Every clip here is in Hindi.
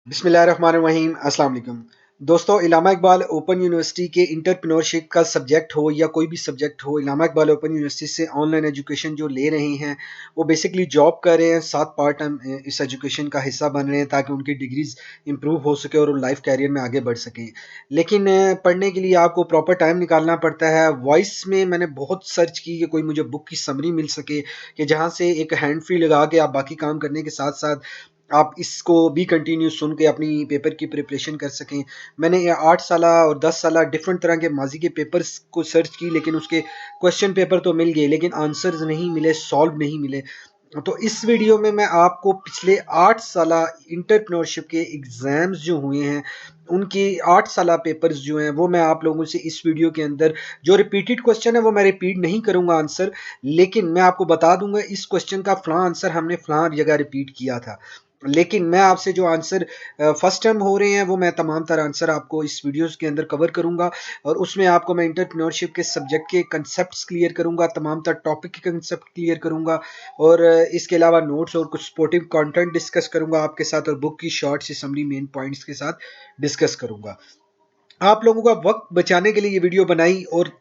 बिस्मिल्लाहिर्रहमानिर्रहीम अस्सलाम वालेकुम। दोस्तों, इलामा इकबाल ओपन यूनिवर्सिटी के इंटरप्रेन्योरशिप का सब्जेक्ट हो या कोई भी सब्जेक्ट हो, इलामा इकबाल ओपन यूनिवर्सिटी से ऑनलाइन एजुकेशन जो ले रहे हैं वो बेसिकली जॉब कर रहे हैं, साथ पार्ट टाइम इस एजुकेशन का हिस्सा बन रहे हैं ताकि उनकी डिग्रीज इंप्रूव हो सके और लाइफ कैरियर में आगे बढ़ सकें। लेकिन पढ़ने के लिए आपको प्रॉपर टाइम निकालना पड़ता है। वॉइस में मैंने बहुत सर्च की कि कोई मुझे बुक की समरी मिल सके कि जहाँ से एक हैंड फ्री लगा के आप बाकी काम करने के साथ साथ आप इसको भी कंटिन्यू सुन के अपनी पेपर की प्रिपरेशन कर सकें। मैंने 8 साला और 10 साला डिफरेंट तरह के माजी के पेपर्स को सर्च की, लेकिन उसके क्वेश्चन पेपर तो मिल गए लेकिन आंसर्स नहीं मिले, सॉल्व नहीं मिले। तो इस वीडियो में मैं आपको पिछले 8 साला इंटरप्रेन्योरशिप के एग्जाम्स जो हुए हैं उनके 8 साला पेपर्स जो हैं वो मैं आप लोगों से इस वीडियो के अंदर, जो रिपीटेड क्वेश्चन है वो मैं रिपीट नहीं करूंगा आंसर, लेकिन मैं आपको बता दूंगा इस क्वेश्चन का फलां आंसर हमने फलां जगह रिपीट किया था। लेकिन मैं आपसे जो आंसर फर्स्ट टाइम हो रहे हैं वो मैं तमाम तरह आंसर आपको इस वीडियोस के अंदर कवर करूंगा और उसमें आपको मैं इंटरप्रेन्योरशिप के सब्जेक्ट के कंसेप्ट्स क्लियर करूंगा, तमाम तरह टॉपिक के कंसेप्ट क्लियर करूंगा और इसके अलावा नोट्स और कुछ सपोर्टिव कंटेंट डिस्कस करूंगा आपके साथ और बुक की शॉर्ट सी समरी मेन पॉइंट्स के साथ डिस्कस करूंगा। आप लोगों का वक्त बचाने के लिए ये वीडियो बनाई और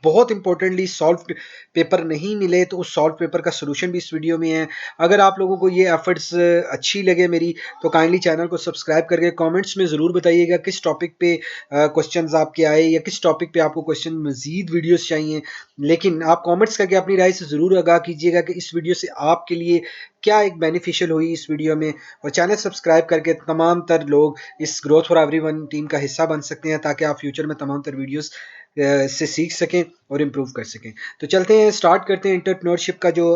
बहुत इंपॉर्टेंटली सॉल्व पेपर नहीं मिले तो उस सॉल्व पेपर का सोल्यूशन भी इस वीडियो में है। अगर आप लोगों को ये एफर्ट्स अच्छी लगे मेरी तो काइंडली चैनल को सब्सक्राइब करके कमेंट्स में ज़रूर बताइएगा किस टॉपिक पे क्वेश्चंस आपके आए या किस टॉपिक पे आपको क्वेश्चन मजीद वीडियोस चाहिए। लेकिन आप कमेंट्स करके अपनी राय से ज़रूर आगाह कीजिएगा कि इस वीडियो से आपके लिए क्या एक बेनिफिशियल हुई इस वीडियो में, और चैनल सब्सक्राइब करके तमाम तर लोग इस ग्रोथ फॉर एवरीवन टीम का हिस्सा बन सकते हैं ताकि आप फ्यूचर में तमाम तर वीडियोस से सीख सकें और इम्प्रूव कर सकें। तो चलते हैं, स्टार्ट करते हैं इंटरप्रेन्योरशिप का जो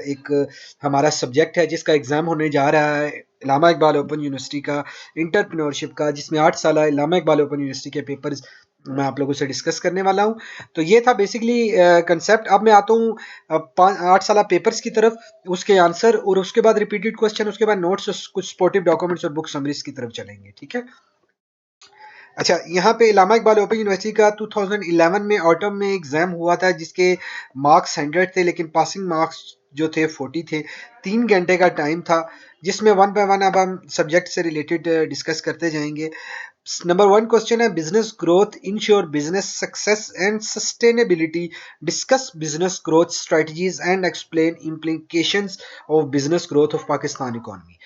एक हमारा सब्जेक्ट है जिसका एग्ज़ाम होने जा रहा है इलामा इकबाल ओपन यूनिवर्सिटी का इंटरप्रेन्योरशिप का, जिसमें 8 साल इलामा इकबाल ओपन यूनिवर्सिटी के पेपर्स मैं आप लोगों से डिस्कस करने वाला हूं। तो ये था बेसिकली कंसेप्ट। अब मैं आता हूँ 8 साल पेपर्स की तरफ, उसके आंसर और उसके बाद रिपीटेड क्वेश्चन, उसके बाद नोट्स, कुछ सपोर्टिव डॉक्यूमेंट्स और बुक समरीज की तरफ चलेंगे। ठीक है। अच्छा, यहाँ पे इलामा इकबाल ओपन यूनिवर्सिटी का 2011 में ऑटम में एग्जाम हुआ था जिसके मार्क्स 100 थे लेकिन पासिंग मार्क्स जो थे 40 थे। 3 घंटे का टाइम था जिसमें वन बाय वन अब हम सब्जेक्ट से रिलेटेड डिस्कस करते जाएंगे। नंबर 1 क्वेश्चन है, business growth ensure business success and sustainability, discuss business growth strategies and explain implications of business growth of Pakistan economy.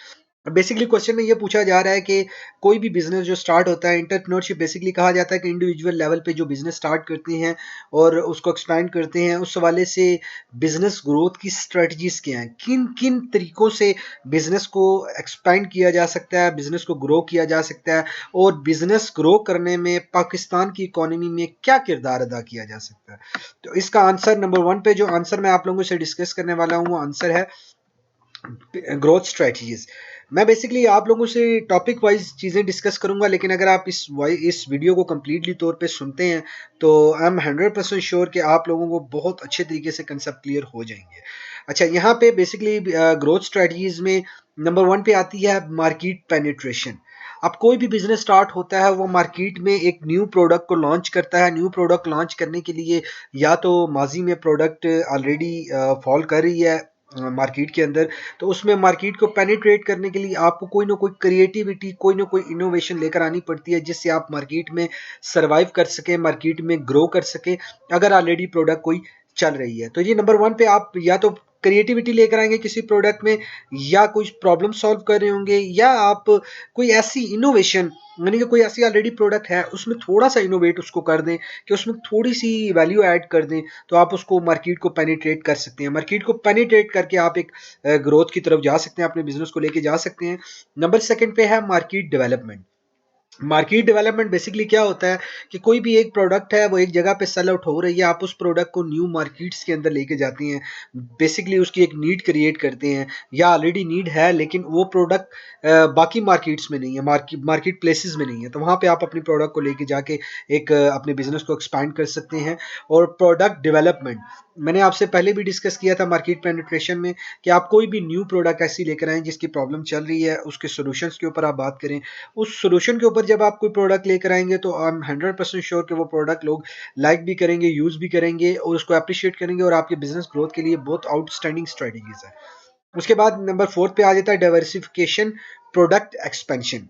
Basically question में ये पूछा जा रहा है कि कोई भी बिजनेस जो स्टार्ट होता है, इंटरप्रेन्योरशिप बेसिकली कहा जाता है कि इंडिविजुअल लेवल पे जो बिजनेस स्टार्ट करते हैं और उसको एक्सपैंड करते हैं, उस हवाले से बिजनेस ग्रोथ की स्ट्रेटजीज क्या हैं, किन किन तरीकों से बिजनेस को एक्सपैंड किया जा सकता है, बिजनेस को ग्रो किया जा सकता है और बिजनेस ग्रो करने में पाकिस्तान की इकोनॉमी में क्या किरदार अदा किया जा सकता है। तो इसका आंसर नंबर 1 पे जो आंसर मैं आप लोगों से डिस्कस करने वाला हूँ वो आंसर है ग्रोथ स्ट्रेटजीज। मैं बेसिकली आप लोगों से टॉपिक वाइज चीज़ें डिस्कस करूंगा, लेकिन अगर आप इस वीडियो को कम्प्लीटली तौर पे सुनते हैं तो आई एम 100% श्योर कि आप लोगों को बहुत अच्छे तरीके से कंसेप्ट क्लियर हो जाएंगे। अच्छा, यहाँ पे बेसिकली ग्रोथ स्ट्रेटजीज में नंबर 1 पे आती है मार्केट पेनिट्रेशन। अब कोई भी बिजनेस स्टार्ट होता है वो मार्केट में एक न्यू प्रोडक्ट को लॉन्च करता है। न्यू प्रोडक्ट लॉन्च करने के लिए या तो माजी में प्रोडक्ट ऑलरेडी फॉल कर रही है मार्केट के अंदर, तो उसमें मार्केट को पेनिट्रेट करने के लिए आपको कोई ना कोई क्रिएटिविटी, कोई ना कोई इनोवेशन लेकर आनी पड़ती है जिससे आप मार्केट में सरवाइव कर सके, मार्केट में ग्रो कर सके अगर ऑलरेडी प्रोडक्ट कोई चल रही है। तो ये नंबर 1 पे आप या तो क्रिएटिविटी लेकर आएंगे किसी प्रोडक्ट में, या कुछ प्रॉब्लम सॉल्व कर रहे होंगे, या आप कोई ऐसी इनोवेशन, यानी कि कोई ऐसी ऑलरेडी प्रोडक्ट है उसमें थोड़ा सा इनोवेट उसको कर दें कि उसमें थोड़ी सी वैल्यू ऐड कर दें, तो आप उसको मार्केट को पेनिट्रेट कर सकते हैं। मार्केट को पेनिट्रेट करके आप एक ग्रोथ की तरफ जा सकते हैं, अपने बिजनेस को लेके जा सकते हैं। नंबर 2 पे है market development. Market development basically क्या होता है कि कोई भी एक प्रोडक्ट है वो एक जगह पे सेल आउट हो रही है, आप उस प्रोडक्ट को न्यू मार्केट्स के अंदर लेके जाते हैं, बेसिकली उसकी एक नीड क्रिएट करते हैं, या ऑलरेडी नीड है लेकिन वो प्रोडक्ट बाकी मार्केट्स में नहीं है, मार्केट प्लेसेस में नहीं है, तो वहाँ पे आप अपनी प्रोडक्ट को लेके जाके एक अपने बिजनेस को एक्सपैंड कर सकते हैं। और प्रोडक्ट डेवलपमेंट मैंने आपसे पहले भी डिस्कस किया था मार्केट पेनिट्रेशन में कि आप कोई भी न्यू प्रोडक्ट ऐसी लेकर आएँ जिसकी प्रॉब्लम चल रही है, उसके सोल्यूशंस के ऊपर आप बात करें। उस सोल्यूशन के ऊपर जब आप कोई प्रोडक्ट लेकर आएंगे तो आई एम 100% श्योर कि वो प्रोडक्ट लोग लाइक भी करेंगे, यूज भी करेंगे और उसको अप्रिशिएट करेंगे और आपके बिजनेस ग्रोथ के लिए बहुत आउटस्टैंडिंग स्ट्रेटजीज है। उसके बाद नंबर 4 पे आ जाता है डाइवर्सिफिकेशन, प्रोडक्ट एक्सपेंशन।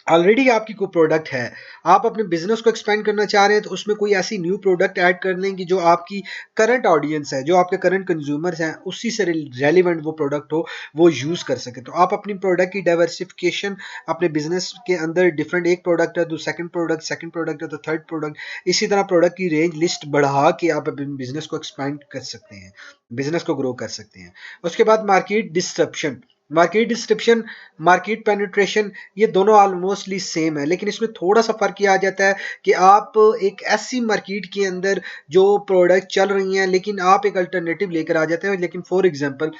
ऑलरेडी आपकी कोई प्रोडक्ट है, आप अपने बिजनेस को एक्सपेंड करना चाह रहे हैं, तो उसमें कोई ऐसी न्यू प्रोडक्ट ऐड कर लें कि जो आपकी करंट ऑडियंस है, जो आपके करंट कंज्यूमर्स हैं, उसी से रेलिवेंट वो प्रोडक्ट हो, वो यूज़ कर सके। तो आप अपनी प्रोडक्ट की डाइवर्सिफिकेशन अपने बिजनेस के अंदर डिफरेंट, एक प्रोडक्ट है तो सेकंड प्रोडक्ट है तो थर्ड प्रोडक्ट, इसी तरह प्रोडक्ट की रेंज लिस्ट बढ़ा के आप अपने बिजनेस को एक्सपेंड कर सकते हैं, बिजनेस को ग्रो कर सकते हैं। उसके बाद मार्केट डिस्क्रिप्शन, मार्केट पेनिट्रेशन, ये दोनों ऑलमोस्टली सेम है, लेकिन इसमें थोड़ा सा फर्क ये आ जाता है कि आप एक ऐसी मार्केट के अंदर जो प्रोडक्ट चल रही हैं, लेकिन आप एक अल्टरनेटिव लेकर आ जाते हैं। लेकिन फॉर एग्जांपल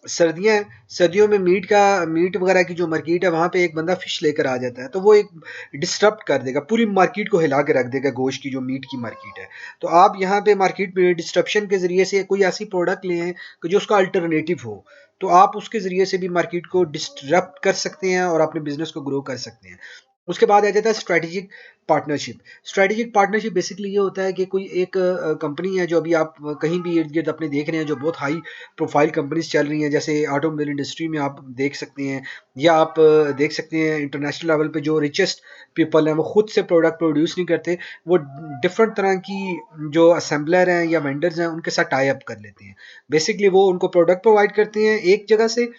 सर्दियां हैं, सर्दियों में मीट वगैरह की जो मार्केट है, वहां पे एक बंदा फिश लेकर आ जाता है, तो वो एक डिस्टर्ब कर देगा, पूरी मार्केट को हिला के रख देगा, गोश्त की जो मीट की मार्केट है। तो आप यहाँ पे मार्केट में डिस्ट्रप्शन के जरिए से कोई ऐसी प्रोडक्ट लें कि जो उसका अल्टरनेटिव हो, तो आप उसके ज़रिए से भी मार्केट को डिस्टरप्ट कर सकते हैं और अपने बिज़नेस को ग्रो कर सकते हैं। उसके बाद आ जाता है strategic partnership. Strategic partnership basically ये होता है कि कोई एक कंपनी है, जो अभी आप कहीं भी इर्द गिर्द अपने देख रहे हैं, जो बहुत हाई प्रोफाइल कंपनीज चल रही हैं, जैसे ऑटोमोबाइल इंडस्ट्री में आप देख सकते हैं, या आप देख सकते हैं इंटरनेशनल लेवल पे जो रिचेस्ट पीपल हैं, वो खुद से प्रोडक्ट प्रोड्यूस नहीं करते, वो डिफरेंट तरह की जो असेंबलर हैं या वेंडर्स हैं, उनके साथ टाई अप कर लेते हैं। बेसिकली वो उनको प्रोडक्ट प्रोवाइड करते हैं एक जगह से,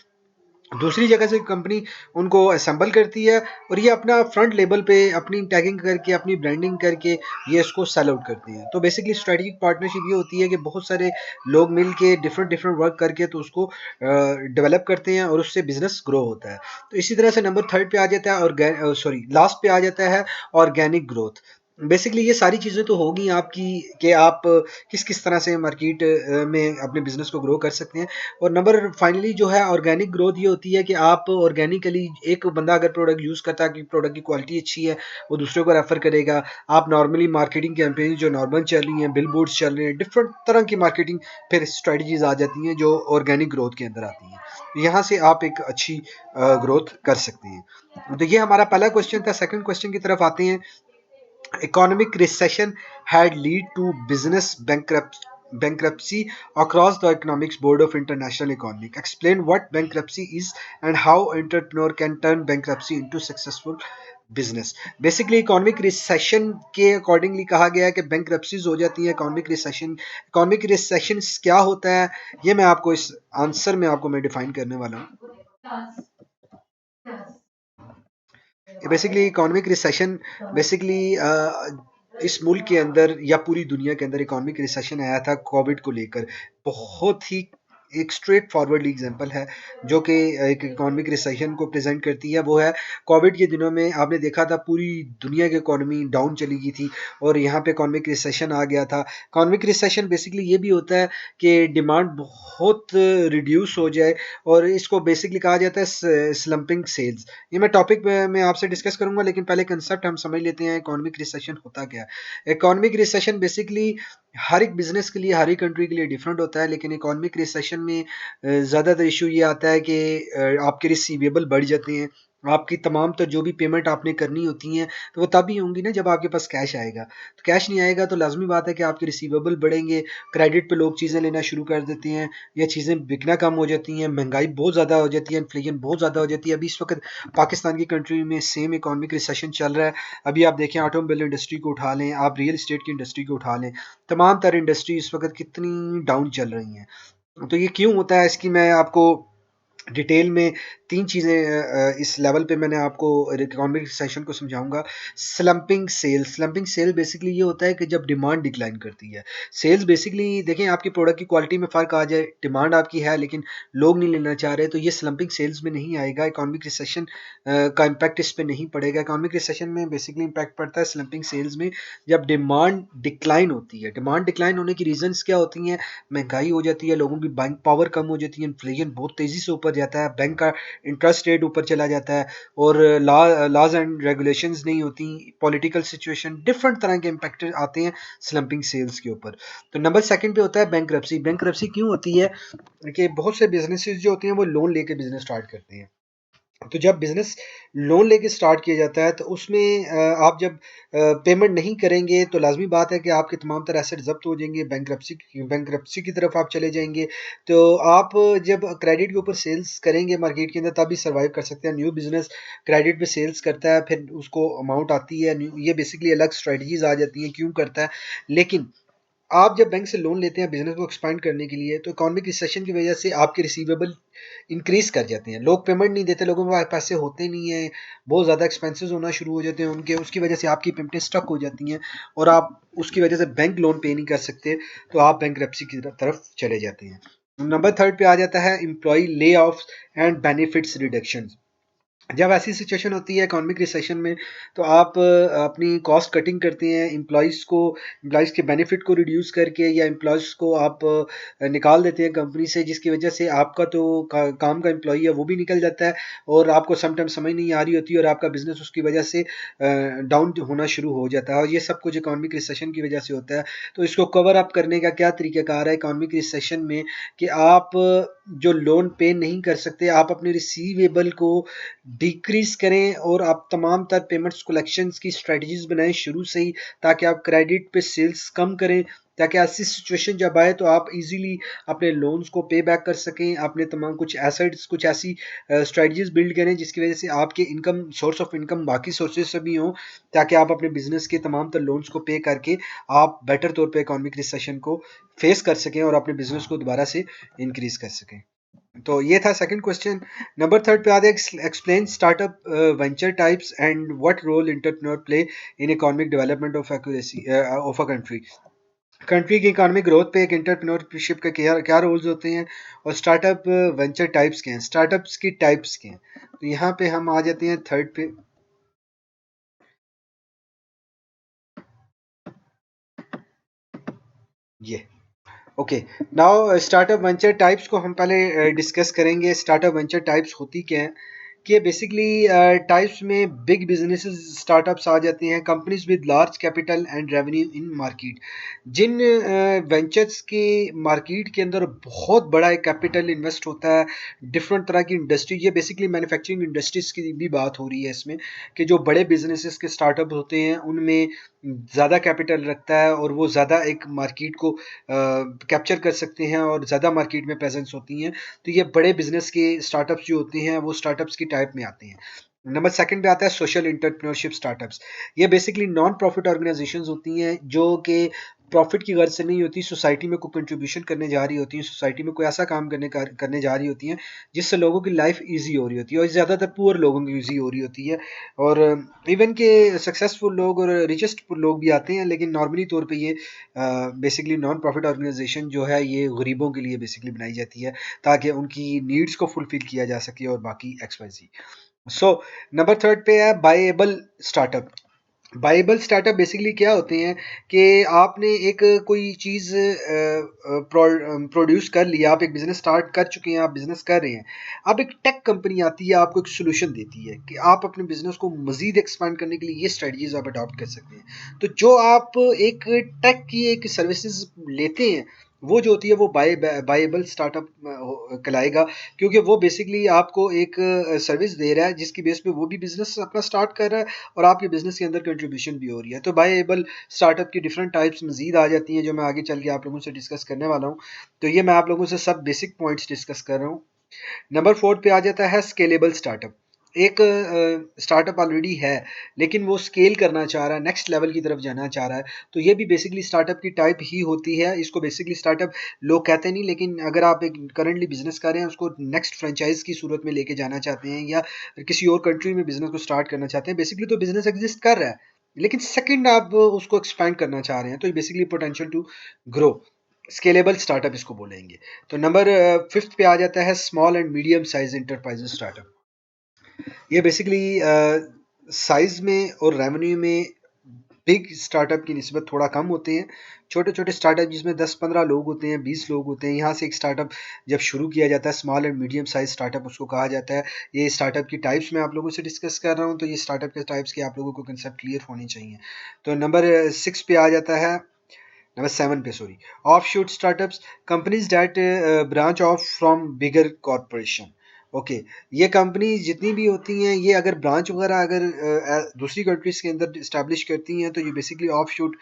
दूसरी जगह से कंपनी उनको असेंबल करती है, और ये अपना फ्रंट लेबल पे अपनी टैगिंग करके, अपनी ब्रांडिंग करके ये इसको सेल आउट करती हैं। तो बेसिकली स्ट्रेटेजिक पार्टनरशिप ये होती है कि बहुत सारे लोग मिल के डिफरेंट डिफरेंट वर्क करके तो उसको डेवलप करते हैं, और उससे बिजनेस ग्रो होता है। तो इसी तरह से नंबर थर्ड पे आ जाता है, और सॉरी लास्ट पे आ जाता है ऑर्गेनिक ग्रोथ। बेसिकली ये सारी चीज़ें तो होगी आपकी कि आप किस किस तरह से मार्केट में अपने बिजनेस को ग्रो कर सकते हैं। और नंबर फाइनली जो है ऑर्गेनिक ग्रोथ, ये होती है कि आप ऑर्गेनिकली, एक बंदा अगर प्रोडक्ट यूज़ करता है कि प्रोडक्ट की क्वालिटी अच्छी है, वो दूसरे को रेफर करेगा। आप नॉर्मली मार्केटिंग कैंपेन जो नॉर्मल चल रही हैं, बिल बोर्ड्स चल रहे हैं, डिफरेंट तरह की मार्केटिंग फिर स्ट्रेटजीज आ जाती हैं जो ऑर्गेनिक ग्रोथ के अंदर आती हैं। यहाँ से आप एक अच्छी ग्रोथ कर सकते हैं। तो ये हमारा पहला क्वेश्चन था। सेकंड क्वेश्चन की तरफ आते हैं। Economic recession had led to business bankruptcy across the Economics Board of International Economic. Explain what bankruptcy is and how entrepreneur can turn bankruptcy into successful business. Basically economic recession के अकॉर्डिंगली कहा गया है कि बैंक्रप्सीज हो जाती है। इकोनॉमिक रिसेशन क्या होता है, ये मैं आपको इस आंसर में आपको मैं डिफाइन करने वाला हूँ। बेसिकली इकोनॉमिक रिसेशन, बेसिकली इस मुल्क के अंदर या पूरी दुनिया के अंदर इकोनॉमिक रिसेशन आया था कोविड को लेकर। बहुत ही एक स्ट्रेट फॉरवर्ड एग्जांपल है जो कि एक इकोनॉमिक रिसेशन को प्रेजेंट करती है। वो है कोविड के दिनों में आपने देखा था पूरी दुनिया की इकोनॉमी डाउन चली गई थी, और यहाँ पे इकोनॉमिक रिसेशन आ गया था। इकोनॉमिक रिसेशन बेसिकली ये भी होता है कि डिमांड बहुत रिड्यूस हो जाए, और इसको बेसिकली कहा जाता है स्लम्पिंग सेल्स। ये मैं टॉपिक में आपसे डिस्कस करूंगा, लेकिन पहले कंसेप्ट हम समझ लेते हैं इकोनॉमिक रिसेशन होता क्या है। इकोनॉमिक रिसेशन बेसिकली हर एक बिजनेस के लिए, हर एक कंट्री के लिए डिफरेंट होता है, लेकिन इकोनॉमिक रिसेशन में ज़्यादातर इशू ये आता है कि आपके रिसीवेबल बढ़ जाते हैं। आपकी तमाम तो जो भी पेमेंट आपने करनी होती हैं, तो वो तभी होंगी ना जब आपके पास कैश आएगा। तो कैश नहीं आएगा तो लाजमी बात है कि आपके रिसीवेबल बढ़ेंगे, क्रेडिट पे लोग चीज़ें लेना शुरू कर देते हैं, या चीज़ें बिकना कम हो जाती हैं, महंगाई बहुत ज़्यादा हो जाती है, इन्फ्लेशन बहुत ज़्यादा हो जाती है। अभी इस वक्त पाकिस्तान की कंट्री में सेम इकोनॉमिक रिसेशन चल रहा है। अभी आप देखें, ऑटोमोबाइल इंडस्ट्री को उठा लें, आप रियल इस्टेट की इंडस्ट्री को उठा लें, तमाम तरह इंडस्ट्री इस वक्त कितनी डाउन चल रही हैं। तो ये क्यों होता है, इसकी मैं आपको डिटेल में तीन चीज़ें इस लेवल पे मैंने आपको इकोनॉमिक सेशन को समझाऊंगा। स्लंपिंग सेल बेसिकली ये होता है कि जब डिमांड डिक्लाइन करती है। सेल्स बेसिकली देखें, आपकी प्रोडक्ट की क्वालिटी में फ़र्क आ जाए, डिमांड आपकी है लेकिन लोग नहीं लेना चाह रहे, तो ये स्लंपिंग सेल्स में नहीं आएगा। इकोनॉमिक रिसेशन का इम्पैक्ट इस पर नहीं पड़ेगा। इकोनॉमिक रिसेशन में बेसिकली इम्पैक्ट पड़ता है स्लंपिंग सेल्स में, जब डिमांड डिक्लाइन होती है। डिमांड डिक्लाइन होने की रीजंस क्या होती हैं? महंगाई हो जाती है, लोगों की बाइंग पावर कम हो जाती है, इन्फ्लेशन बहुत तेज़ी से ऊपर जाता है, बैंक का इंटरेस्ट रेट ऊपर चला जाता है, और लॉज एंड रेगुलेशंस नहीं होती, पॉलिटिकल सिचुएशन, डिफरेंट तरह के इम्पैक्ट आते हैं स्लंपिंग सेल्स के ऊपर। तो नंबर सेकंड पे होता है बैंक्रप्सी। बैंक्रप्सी क्यों होती है कि बहुत से बिजनेसेस जो होते हैं वो लोन लेके बिजनेस स्टार्ट करते हैं। तो जब बिजनेस लोन लेके स्टार्ट किया जाता है तो उसमें आप जब पेमेंट नहीं करेंगे तो लाजमी बात है कि आपके तमाम तरह एसेट जब्त हो जाएंगे, बैंक्रप्सी की तरफ आप चले जाएंगे। तो आप जब क्रेडिट के ऊपर सेल्स करेंगे मार्केट के अंदर तभी सर्वाइव कर सकते हैं। न्यू बिजनेस क्रेडिट पे सेल्स करता है, फिर उसको अमाउंट आती है, ये बेसिकली अलग स्ट्रेटजीज आ जाती हैं क्यों करता है। लेकिन आप जब बैंक से लोन लेते हैं बिजनेस को एक्सपांड करने के लिए, तो इकोनॉमिक रिसेशन की वजह से आपके रिसीवेबल इंक्रीज कर जाते हैं। लोग पेमेंट नहीं देते, लोगों के पास पैसे होते नहीं है, बहुत ज़्यादा एक्सपेंसेस होना शुरू हो जाते हैं उनके, उसकी वजह से आपकी पेमेंटें स्टक हो जाती हैं और आप उसकी वजह से बैंक लोन पे नहीं कर सकते, तो आप बैंकरप्सी की तरफ चले जाते हैं। नंबर थर्ड पे आ जाता है employ lay off and benefits reduction. जब ऐसी सिचुएशन होती है इकोनॉमिक रिसेशन में, तो आप अपनी कॉस्ट कटिंग करते हैं, एम्प्लॉयज़ के बेनिफिट को रिड्यूस करके या एम्प्लॉयज़ को आप निकाल देते हैं कंपनी से, जिसकी वजह से आपका तो काम का एम्प्लॉई है वो भी निकल जाता है और आपको समटाइम समझ नहीं आ रही होती और आपका बिजनेस उसकी वजह से डाउन होना शुरू हो जाता है, और ये सब कुछ इकोनॉमिक रिसेशन की वजह से होता है। तो इसको कवर अप करने का क्या तरीकाकार है इकोनॉमिक रिसेशन में, कि आप जो लोन पे नहीं कर सकते, आप अपने रिसीवेबल को डिक्रीज करें और आप तमाम तर पेमेंट्स कलेक्शंस की स्ट्रेटजीज बनाएं शुरू से ही, ताकि आप क्रेडिट पे सेल्स कम करें, ताकि ऐसी सिचुएशन जब आए तो आप इजीली अपने लोन्स को पे बैक कर सकें, अपने तमाम कुछ एसेट्स, कुछ ऐसी स्ट्रेटजीज बिल्ड करें जिसकी वजह से आपके इनकम, सोर्स ऑफ इनकम बाकी सोर्सेज से भी हों, ताकि आप अपने बिजनेस के तमाम तर लोन्स को पे करके आप बेटर तौर पे इकोनॉमिक रिसेशन को फेस कर सकें और अपने बिजनेस को दोबारा से इंक्रीज कर सकें। तो ये था सेकंड क्वेश्चन। नंबर थर्ड पे आते हैं explain startup venture types and what role entrepreneur play in economic development of accuracy of a country. Country की इकोनॉमिक ग्रोथ पे एक एंटरप्रेन्योरशिप का क्या क्या रोल्स होते हैं और स्टार्टअप वेंचर टाइप्स के हैं, स्टार्टअप्स की टाइप्स के हैं। तो यहाँ पे हम आ जाते हैं थर्ड पे। ये okay, now startup venture types को हम पहले डिस्कस करेंगे। स्टार्टअप वेंचर टाइप्स होती क्या है, कि बेसिकली टाइप्स में बिग बिजनेसेस स्टार्टअप्स आ जाते हैं, companies with large capital and revenue in market. जिन वेंचर्स के मार्केट के अंदर बहुत बड़ा एक कैपिटल इन्वेस्ट होता है, डिफरेंट तरह की इंडस्ट्री, ये बेसिकली मैन्युफैक्चरिंग इंडस्ट्रीज की भी बात हो रही है इसमें, कि जो बड़े बिजनेसेस के स्टार्टअप होते हैं उनमें ज़्यादा कैपिटल रखता है और वो ज़्यादा एक मार्केट को कैप्चर कर सकते हैं और ज़्यादा मार्केट में प्रेजेंस होती हैं। तो ये बड़े बिजनेस के स्टार्टअप्स जो होते हैं वो स्टार्टअप्स की टाइप में आते हैं। नंबर सेकंड पे आता है सोशल एंटरप्रेन्योरशिप स्टार्टअप्स। ये बेसिकली नॉन प्रॉफिट ऑर्गेनाइजेशंस होती हैं जो कि प्रॉफिट की गर्ज से नहीं होती, सोसाइटी में कोई कंट्रीब्यूशन करने जा रही होती हैं, सोसाइटी में कोई ऐसा काम करने जा रही होती हैं जिससे लोगों की लाइफ ईजी हो रही होती है, और ज़्यादातर पुअर लोगों की ईजी हो रही होती है। और इवन के सक्सेसफुल लोग और रिचेस्ट लोग भी आते हैं, लेकिन नॉर्मली तौर पे ये बेसिकली नॉन प्रॉफिट ऑर्गेनाइजेशन जो है ये गरीबों के लिए बेसिकली बनाई जाती है, ताकि उनकी नीड्स को फुलफिल किया जा सके और बाकी एक्सवाइजी। सो नंबर थर्ड पे है बायएबल स्टार्टअप। बायएबल स्टार्टअप बेसिकली क्या होते हैं, कि आपने एक कोई चीज़ प्रोड्यूस कर लिया, आप एक बिजनेस स्टार्ट कर चुके हैं, आप बिजनेस कर रहे हैं, अब एक टेक कंपनी आती है, आपको एक सोल्यूशन देती है कि आप अपने बिजनेस को मजीद एक्सपांड करने के लिए ये स्ट्रेटजीज आप अडॉप्ट कर सकते हैं। तो जो आप एक टेक की एक सर्विसेज लेते हैं, वो जो होती है वो बायएबल स्टार्टअप कहलाएगा, क्योंकि वो बेसिकली आपको एक सर्विस दे रहा है जिसकी बेस पे वो भी बिजनेस अपना स्टार्ट कर रहा है और आपके बिजनेस के अंदर कंट्रीब्यूशन भी हो रही है। तो बायएबल स्टार्टअप की डिफरेंट टाइप्स मजीद आ जाती हैं जो मैं आगे चल के आप लोगों से डिस्कस करने वाला हूँ। तो ये मैं आप लोगों से सब बेसिक पॉइंट्स डिस्कस कर रहा हूँ। नंबर फोर्थ पे आ जाता है स्केलेबल स्टार्टअप। एक स्टार्टअप ऑलरेडी है लेकिन वो स्केल करना चाह रहा है, नेक्स्ट लेवल की तरफ जाना चाह रहा है, तो ये भी बेसिकली स्टार्टअप की टाइप ही होती है। इसको बेसिकली स्टार्टअप लोग कहते नहीं, लेकिन अगर आप एक करंटली बिजनेस कर रहे हैं, उसको नेक्स्ट फ्रेंचाइज की सूरत में लेके जाना चाहते हैं या किसी और कंट्री में बिजनेस को स्टार्ट करना चाहते हैं, बेसिकली तो बिजनेस एग्जिस्ट कर रहा है लेकिन सेकंड आप उसको एक्सपैंड करना चाह रहे हैं, तो basically potential to grow, scalable startup इसको बोलेंगे। तो नंबर फिफ्थ पे आ जाता है small and medium size enterprises startup. ये बेसिकली साइज में और रेवेन्यू में बिग स्टार्टअप की निस्बत थोड़ा कम होते हैं। छोटे छोटे स्टार्टअप जिसमें 10-15 लोग होते हैं, 20 लोग होते हैं, यहाँ से एक स्टार्टअप जब शुरू किया जाता है, small and medium size startup उसको कहा जाता है। ये स्टार्टअप की टाइप्स मैं आप लोगों से डिस्कस कर रहा हूँ, तो ये स्टार्टअप के टाइप्स के आप लोगों को कंसेप्ट क्लियर होने चाहिए। तो नंबर 6 पे आ जाता है, नंबर 7 पे sorry, of shoot startups, companies that branch of from bigger corporation. Okay, ये कंपनी जितनी भी होती हैं, ये अगर ब्रांच वगैरह अगर दूसरी कंट्रीज के अंदर इस्टेब्लिश करती हैं तो ये बेसिकली ऑफ शूट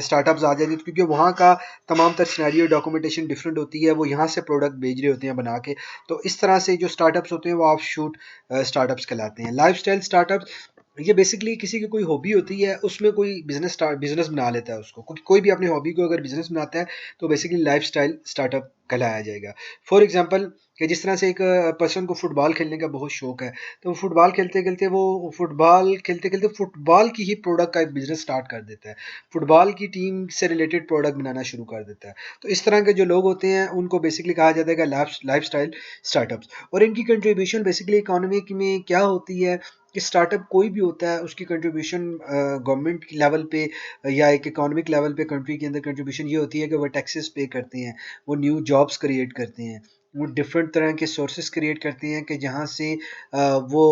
स्टार्टअप्स आ जाती हैं, क्योंकि वहाँ का तमाम तर सिनेरियो डॉक्यूमेंटेशन डिफरेंट होती है, वो यहाँ से प्रोडक्ट भेज रहे होते हैं बना के। तो इस तरह से जो स्टार्टअप्स होते हैं वो ऑफ शूट स्टार्टअप्स कहलाते हैं। लाइफ स्टाइल स्टार्टअप्स, ये बेसिकली किसी की कोई हॉबी होती है, उसमें कोई बिजनेस बना लेता है उसको, कोई भी अपनी हॉबी को अगर बिजनेस बनाता है तो बेसिकली लाइफ स्टाइल स्टार्टअप कहलाया जाएगा। फॉर एग्जाम्पल, कि जिस तरह से एक पर्सन को फुटबॉल खेलने का बहुत शौक है, तो फुटबॉल खेलते खेलते वो फुटबॉल खेलते खेलते फुटबॉल की ही प्रोडक्ट का एक बिजनेस स्टार्ट कर देता है, फुटबॉल की टीम से रिलेटेड प्रोडक्ट बनाना शुरू कर देता है। तो इस तरह के जो लोग होते हैं उनको बेसिकली कहा जाता है कि लाइफ स्टाइल स्टार्टअप्स। और इनकी कंट्रीब्यूशन बेसिकली इकोनॉमी में क्या होती है कि स्टार्टअप कोई भी होता है उसकी कंट्रीब्यूशन गवर्नमेंट की लेवल पे या एक इकोनॉमिक लेवल पे कंट्री के अंदर कंट्रीब्यूशन ये होती है कि वो टैक्सेस पे करते हैं, वो न्यू जॉब्स क्रिएट करते हैं, वो डिफरेंट तरह के सोर्सेज क्रिएट करते हैं कि जहाँ से वो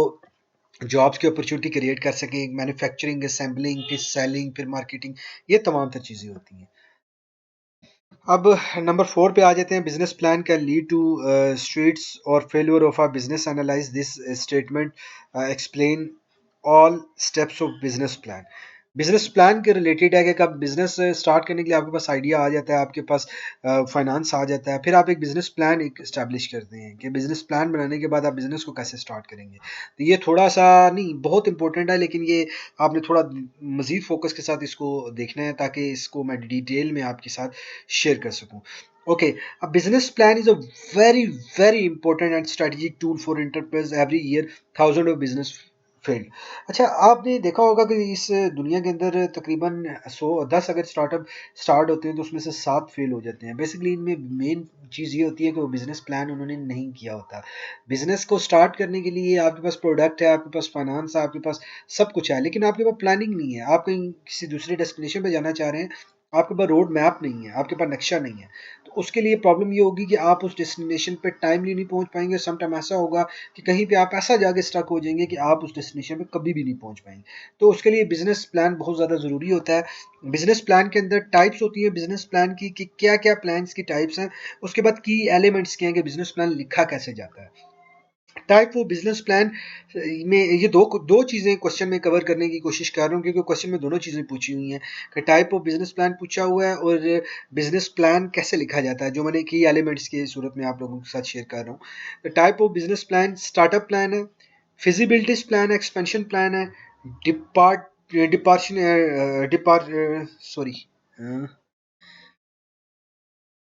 जॉब्स की अपॉर्चुनिटी क्रिएट कर सकें, मैन्युफैक्चरिंग, असेंबलिंग, फिर सेलिंग, फिर मार्केटिंग, ये तमाम तर चीज़ें होती हैं। अब नंबर 4 पे आ जाते हैं। Business plan can lead to streets और failure of a business. Analyse this statement, explain all steps of business plan. Business plan के रिलेटेड है कि कब बिजनेस स्टार्ट करने के लिए आपके पास आइडिया आ जाता है, आपके पास फाइनेंस आ जाता है, फिर आप एक बिजनेस प्लान एक इस्टेब्लिश करते हैं कि बिजनेस प्लान बनाने के बाद आप बिजनेस को कैसे स्टार्ट करेंगे। तो ये थोड़ा सा नहीं, बहुत इंपॉर्टेंट है, लेकिन ये आपने थोड़ा मजीद फोकस के साथ इसको देखना है ताकि इसको मैं डिटेल में आपके साथ शेयर कर सकूं। Okay, a business plan is a very very important and strategic tool for enterprise. Every year thousands of business failed. अच्छा, आपने देखा होगा कि इस दुनिया के अंदर तकरीबन 110 अगर स्टार्टअप स्टार्ट होते हैं तो उसमें से 7 फेल हो जाते हैं। बेसिकली इनमें मेन चीज़ ये होती है कि वो बिजनेस प्लान उन्होंने नहीं किया होता। बिजनेस को स्टार्ट करने के लिए आपके पास प्रोडक्ट है, आपके पास फाइनेंस है, आपके पास सब कुछ है, लेकिन आपके पास प्लानिंग नहीं है। आप कहीं किसी दूसरे डेस्टिनेशन पे जाना चाह रहे हैं, आपके पास रोड मैप नहीं है, आपके पास नक्शा नहीं है, तो उसके लिए प्रॉब्लम ये होगी कि आप उस डेस्टिनेशन पे टाइमली नहीं पहुंच पाएंगे। सम टाइम ऐसा होगा कि कहीं पे आप ऐसा जाके स्टक हो जाएंगे कि आप उस डेस्टिनेशन पे कभी भी नहीं पहुंच पाएंगे। तो उसके लिए बिजनेस प्लान बहुत ज़्यादा ज़रूरी होता है। बिजनेस प्लान के अंदर टाइप्स होती है बिजनेस प्लान की, कि क्या क्या प्लान्स की टाइप्स हैं, उसके बाद की एलिमेंट्स क्या हैं कि बिजनेस प्लान लिखा कैसे जाता है। टाइप ऑफ बिजनेस प्लान में ये दो दो चीज़ें क्वेश्चन में कवर करने की कोशिश कर रहा हूँ, क्योंकि क्वेश्चन में दोनों चीज़ें पूछी हुई हैं कि टाइप ऑफ बिजनेस प्लान पूछा हुआ है और बिजनेस प्लान कैसे लिखा जाता है, जो मैंने की एलिमेंट्स की सूरत में आप लोगों के साथ शेयर कर रहा हूँ। Type of business plan startup plan है, फिजिबिलिटीज प्लान है, एक्सपेंशन प्लान है, डिपार्ट डिपार्शन depart sorry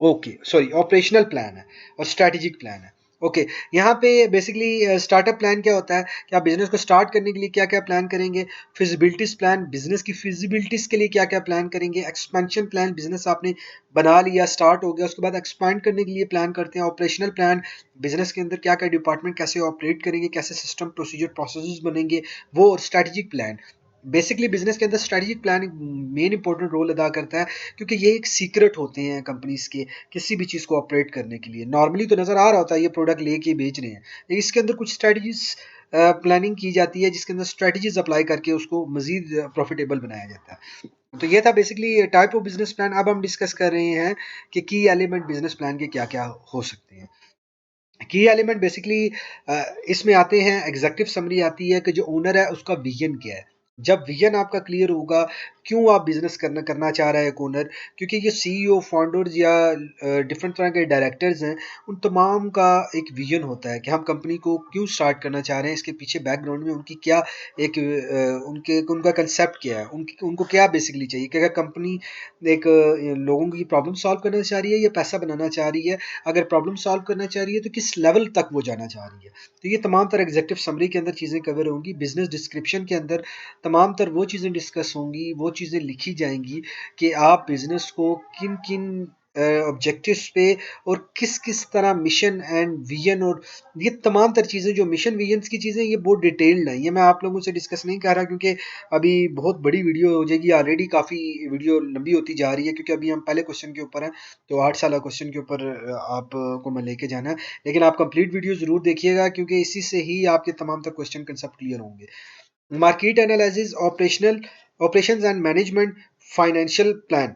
okay sorry operational plan है और स्ट्रैटेजिक प्लान है। ओके, यहाँ पे बेसिकली स्टार्टअप प्लान क्या होता है कि आप बिजनेस को स्टार्ट करने के लिए क्या क्या प्लान करेंगे, फिजिबिलिटीज प्लान बिजनेस की फिजिबिलिटीज के लिए क्या क्या प्लान करेंगे, एक्सपेंशन प्लान बिजनेस आपने बना लिया, स्टार्ट हो गया, उसके बाद एक्सपांड करने के लिए प्लान करते हैं, ऑपरेशनल प्लान बिजनेस के अंदर क्या क्या डिपार्टमेंट कैसे ऑपरेट करेंगे, कैसे सिस्टम प्रोसीजर प्रोसेस बनेंगे वो, और स्ट्रैटेजिक प्लान। बेसिकली बिजनेस के अंदर strategic plan main important role अदा करता है, क्योंकि ये एक सीक्रेट होते हैं कंपनीज के किसी भी चीज़ को ऑपरेट करने के लिए। नॉर्मली तो नज़र आ रहा होता है ये प्रोडक्ट लेके बेच रहे हैं, लेकिन इसके अंदर कुछ स्ट्रैटेजीज प्लानिंग की जाती है जिसके अंदर स्ट्रैटेजीज अप्लाई करके उसको मजीद प्रॉफिटेबल बनाया जाता है। तो ये था basically type of business plan. अब हम डिस्कस कर रहे हैं कि की एलिमेंट बिजनेस प्लान के क्या क्या हो सकते हैं। की एलिमेंट बेसिकली इसमें आते हैं, एग्जेक्टिव समरी आती है कि जो ओनर है उसका विजन क्या है। जब विजन आपका क्लियर होगा, क्यों आप बिजनेस करना करना चाह रहा है एक ओनर, क्योंकि ये सीईओ फाउंडर्स या डिफरेंट तरह के डायरेक्टर्स हैं, उन तमाम का एक विजन होता है कि हम कंपनी को क्यों स्टार्ट करना चाह रहे हैं, इसके पीछे बैकग्राउंड में उनकी क्या एक उनके उनका कंसेप्ट क्या है, उनको क्या बेसिकली चाहिए कि अगर कंपनी एक लोगों की प्रॉब्लम सॉल्व करना चाह रही है या पैसा बनाना चाह रही है, अगर प्रॉब्लम सॉल्व करना चाह रही है तो किस लेवल तक वो जाना चाह रही है। तो ये तमाम तरह एग्जेक्टिव समरी के अंदर चीज़ें कवर होंगी। बिजनेस डिस्क्रिप्शन के अंदर तमाम तर वो चीज़ें डिस्कस होंगी, वो चीज़ें लिखी जाएंगी कि आप बिजनेस को किन किन ऑब्जेक्टिव्स पे और किस किस तरह मिशन एंड विजन, और ये तमाम तर चीज़ें जो मिशन विजन्स की चीज़ें ये बहुत डिटेल्ड हैं। ये मैं आप लोगों से डिस्कस नहीं कर रहा क्योंकि अभी बहुत बड़ी वीडियो हो जाएगी, ऑलरेडी काफ़ी वीडियो लंबी होती जा रही है, क्योंकि अभी हम पहले क्वेश्चन के ऊपर हैं, तो 8 साल क्वेश्चन के ऊपर आपको मैं लेके जाना है। लेकिन आप कंप्लीट वीडियो ज़रूर देखिएगा, क्योंकि इसी से ही आपके तमाम तर क्वेश्चन कंसेप्ट क्लियर होंगे। Market analysis, operational operations and management, financial plan.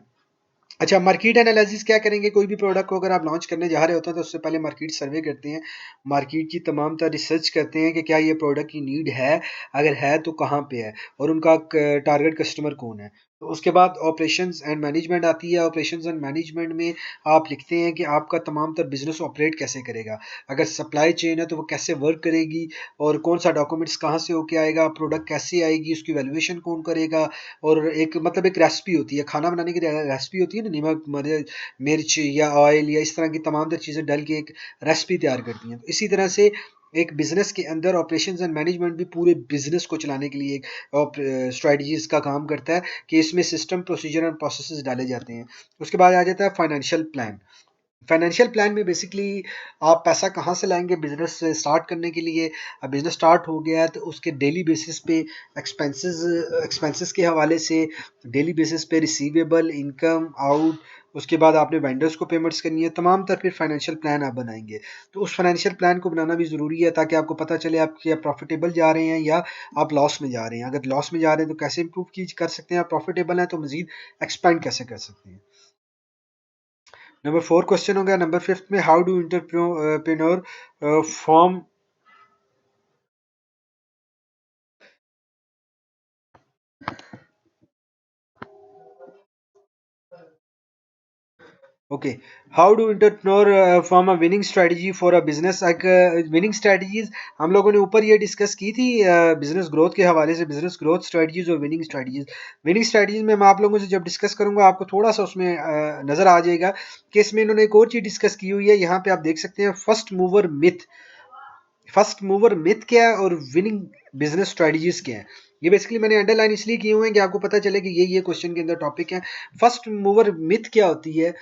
अच्छा, मार्केट एनालिसिस क्या करेंगे? कोई भी प्रोडक्ट को अगर आप लॉन्च करने जा रहे होते हैं तो उससे पहले मार्केट सर्वे करते हैं, मार्केट की तमाम तरह रिसर्च करते हैं कि क्या ये प्रोडक्ट की नीड है, अगर है तो कहाँ पे है और उनका टारगेट कस्टमर कौन है। तो उसके बाद ऑपरेशंस एंड मैनेजमेंट आती है। ऑपरेशंस एंड मैनेजमेंट में आप लिखते हैं कि आपका तमाम तर बिजनेस ऑपरेट कैसे करेगा, अगर सप्लाई चेन है तो वो कैसे वर्क करेगी और कौन सा डॉक्यूमेंट्स कहाँ से होके आएगा, प्रोडक्ट कैसे आएगी, उसकी वैल्यूएशन कौन करेगा। और एक मतलब एक रेसिपी होती है, खाना बनाने की रेसिपी होती है ना, नमक, मिर्च या ऑयल या इस तरह की तमाम तर चीज़ें डाल के एक रेसिपी तैयार करती हैं। तो इसी तरह से एक बिजनेस के अंदर ऑपरेशंस एंड मैनेजमेंट भी पूरे बिजनेस को चलाने के लिए एक स्ट्रेटजीज का काम करता है कि इसमें सिस्टम, प्रोसीजर और प्रोसेसेस डाले जाते हैं। उसके बाद आ जाता है फाइनेंशियल प्लान। फाइनेंशियल प्लान में बेसिकली आप पैसा कहाँ से लाएंगे बिजनेस स्टार्ट करने के लिए। अब बिजनेस स्टार्ट हो गया है तो उसके डेली बेसिस पे एक्सपेंसेस एक्सपेंसेस के हवाले से, डेली बेसिस पे रिसीवेबल, इनकम, आउट, उसके बाद आपने वेंडर्स को पेमेंट्स करनी है, तमाम तर फिर फाइनेंशियल प्लान आप बनाएंगे। तो उस फाइनेंशियल प्लान को बनाना भी ज़रूरी है ताकि आपको पता चले आप क्या प्रॉफिटेबल जा रहे हैं या आप लॉस में जा रहे हैं। अगर लॉस में जा रहे हैं तो कैसे इंप्रूव की कर सकते हैं, आप प्रॉफिटेबल हैं तो मजीद एक्सपेंड कैसे कर सकते हैं। नंबर 4 क्वेश्चन हो गया। नंबर 5 में how do entrepreneur form. Okay, how do entrepreneur form a winning strategy for a business. एक विनिंग स्ट्रेटजीज हम लोगों ने ऊपर ये डिस्कस की थी बिजनेस ग्रोथ के हवाले से, बिजनेस ग्रोथ स्ट्रेटजीज और विनिंग स्ट्रेटजीज। विनिंग स्ट्रेटजीज में मैं आप लोगों से जब डिस्कस करूंगा आपको थोड़ा सा उसमें नजर आ जाएगा कि इसमें इन्होंने एक और चीज डिस्कस की हुई है। यहाँ पे आप देख सकते हैं first mover myth. First mover myth क्या है और विनिंग बिजनेस स्ट्रेटजीज क्या है। ये बेसिकली मैंने अंडरलाइन इसलिए किए हुए हैं कि आपको पता चले कि ये क्वेश्चन के अंदर टॉपिक है। फर्स्ट मूवर मिथ क्या होती है?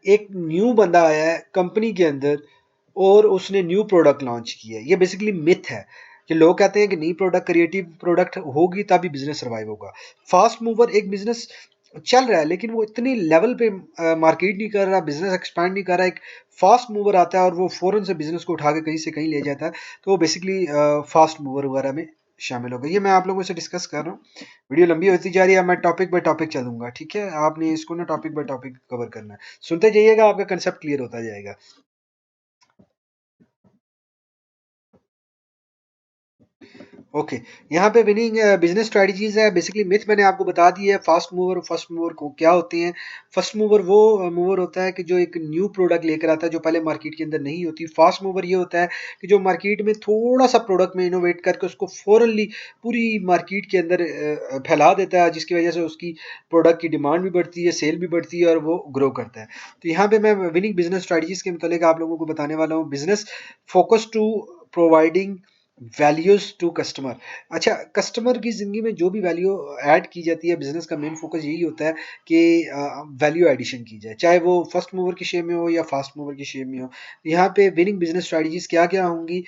एक न्यू बंदा आया है कंपनी के अंदर और उसने न्यू प्रोडक्ट लॉन्च किया है, ये बेसिकली मिथ है कि लोग कहते हैं कि नई प्रोडक्ट, क्रिएटिव प्रोडक्ट होगी तभी बिजनेस सर्वाइव होगा। फास्ट मूवर एक बिजनेस चल रहा है लेकिन वो इतनी लेवल पे मार्केट नहीं कर रहा, बिजनेस एक्सपैंड नहीं कर रहा। एक फास्ट मूवर आता है और वो फौरन से बिजनेस को उठा के कहीं से कहीं ले जाता है, तो वो बेसिकली फास्ट मूवर वगैरह में शामिल होगा। ये मैं आप लोगों से डिस्कस कर रहा हूँ। वीडियो लंबी होती जा रही है, मैं टॉपिक बाय टॉपिक चलूंगा, ठीक है? आपने इसको ना टॉपिक बाय टॉपिक कवर करना है, सुनते जाइएगा, आपका कंसेप्ट क्लियर होता जाएगा। ओके, यहाँ पे विनिंग बिजनेस स्ट्रेटजीज है। बेसिकली मिथ मैंने आपको बता दी है। फास्ट मूवर, फर्स्ट मूवर को क्या होते हैं? फर्स्ट मूवर वो मूवर होता है कि जो एक न्यू प्रोडक्ट लेकर आता है जो पहले मार्केट के अंदर नहीं होती। फास्ट मूवर ये होता है कि जो मार्केट में थोड़ा सा प्रोडक्ट में इनोवेट करके उसको फौरनली पूरी मार्केट के अंदर फैला देता है, जिसकी वजह से उसकी प्रोडक्ट की डिमांड भी बढ़ती है, सेल भी बढ़ती है और वो ग्रो करता है। तो यहाँ पे मैं विनिंग बिजनेस स्ट्रेटजीज के मतलब आप लोगों को बताने वाला हूँ। Business focus to providing values to customer. अच्छा, कस्टमर की ज़िंदगी में जो भी वैल्यू ऐड की जाती है, बिजनेस का मेन फोकस यही होता है कि वैल्यू एडिशन की जाए, चाहे वो फर्स्ट मूवर की शेप में हो या फास्ट मूवर की शेप में हो। यहाँ पे विनिंग बिजनेस स्ट्रेटजीज क्या क्या होंगी?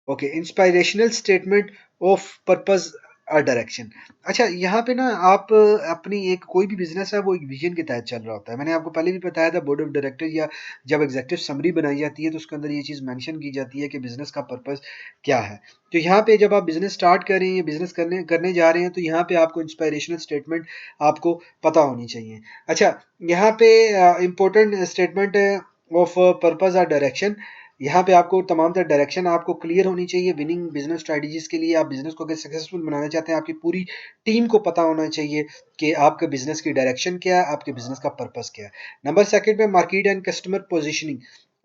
Okay, inspirational statement of purpose और डायरेक्शन। अच्छा, यहाँ पे ना आप अपनी एक कोई भी बिजनेस है वो एक विजन के तहत चल रहा होता है। मैंने आपको पहले भी बताया था, बोर्ड ऑफ डायरेक्टर या जब एग्जेक्टिव समरी बनाई जाती है तो उसके अंदर ये चीज़ मेंशन की जाती है कि बिजनेस का पर्पस क्या है। तो यहाँ पे जब आप बिजनेस स्टार्ट कर रहे हैं, बिजनेस करने करने जा रहे हैं, तो यहाँ पे आपको इंस्पायरेशनल स्टेटमेंट आपको पता होनी चाहिए। अच्छा, यहाँ पे इंपॉर्टेंट स्टेटमेंट ऑफ पर्पस और डायरेक्शन। यहाँ पे आपको तमाम तरह डायरेक्शन आपको क्लियर होनी चाहिए। विनिंग बिजनेस स्ट्रेटजीज के लिए, आप बिजनेस को अगर सक्सेसफुल बनाना चाहते हैं, आपकी पूरी टीम को पता होना चाहिए कि आपके बिजनेस की डायरेक्शन क्या है, आपके बिजनेस का पर्पस क्या है। नंबर सेकंड पे मार्केट एंड कस्टमर पोजीशनिंग।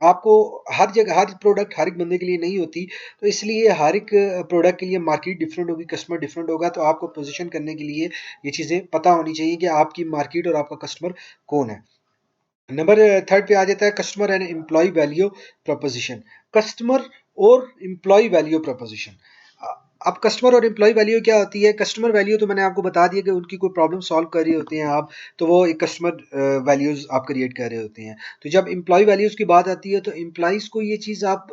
आपको हर जगह हर प्रोडक्ट हर एक बंदे के लिए नहीं होती, तो इसलिए हर एक प्रोडक्ट के लिए मार्केट डिफरेंट होगी, कस्टमर डिफरेंट होगा। तो आपको पोजीशन करने के लिए ये चीज़ें पता होनी चाहिए कि आपकी मार्केट और आपका कस्टमर कौन है। नंबर थर्ड पे आ जाता है customer and employ value proposition. Customer और एम्प्लॉय वैल्यू प्रोपोजिशन। अब कस्टमर और एम्प्लॉय वैल्यू क्या होती है? कस्टमर वैल्यू तो मैंने आपको बता दिया कि उनकी कोई प्रॉब्लम सॉल्व कर रहे होते हैं आप, तो वो एक कस्टमर वैल्यूज आप क्रिएट कर रहे होते हैं। तो जब एम्प्लॉय वैल्यूज की बात आती है तो एम्प्लॉयज को ये चीज़ आप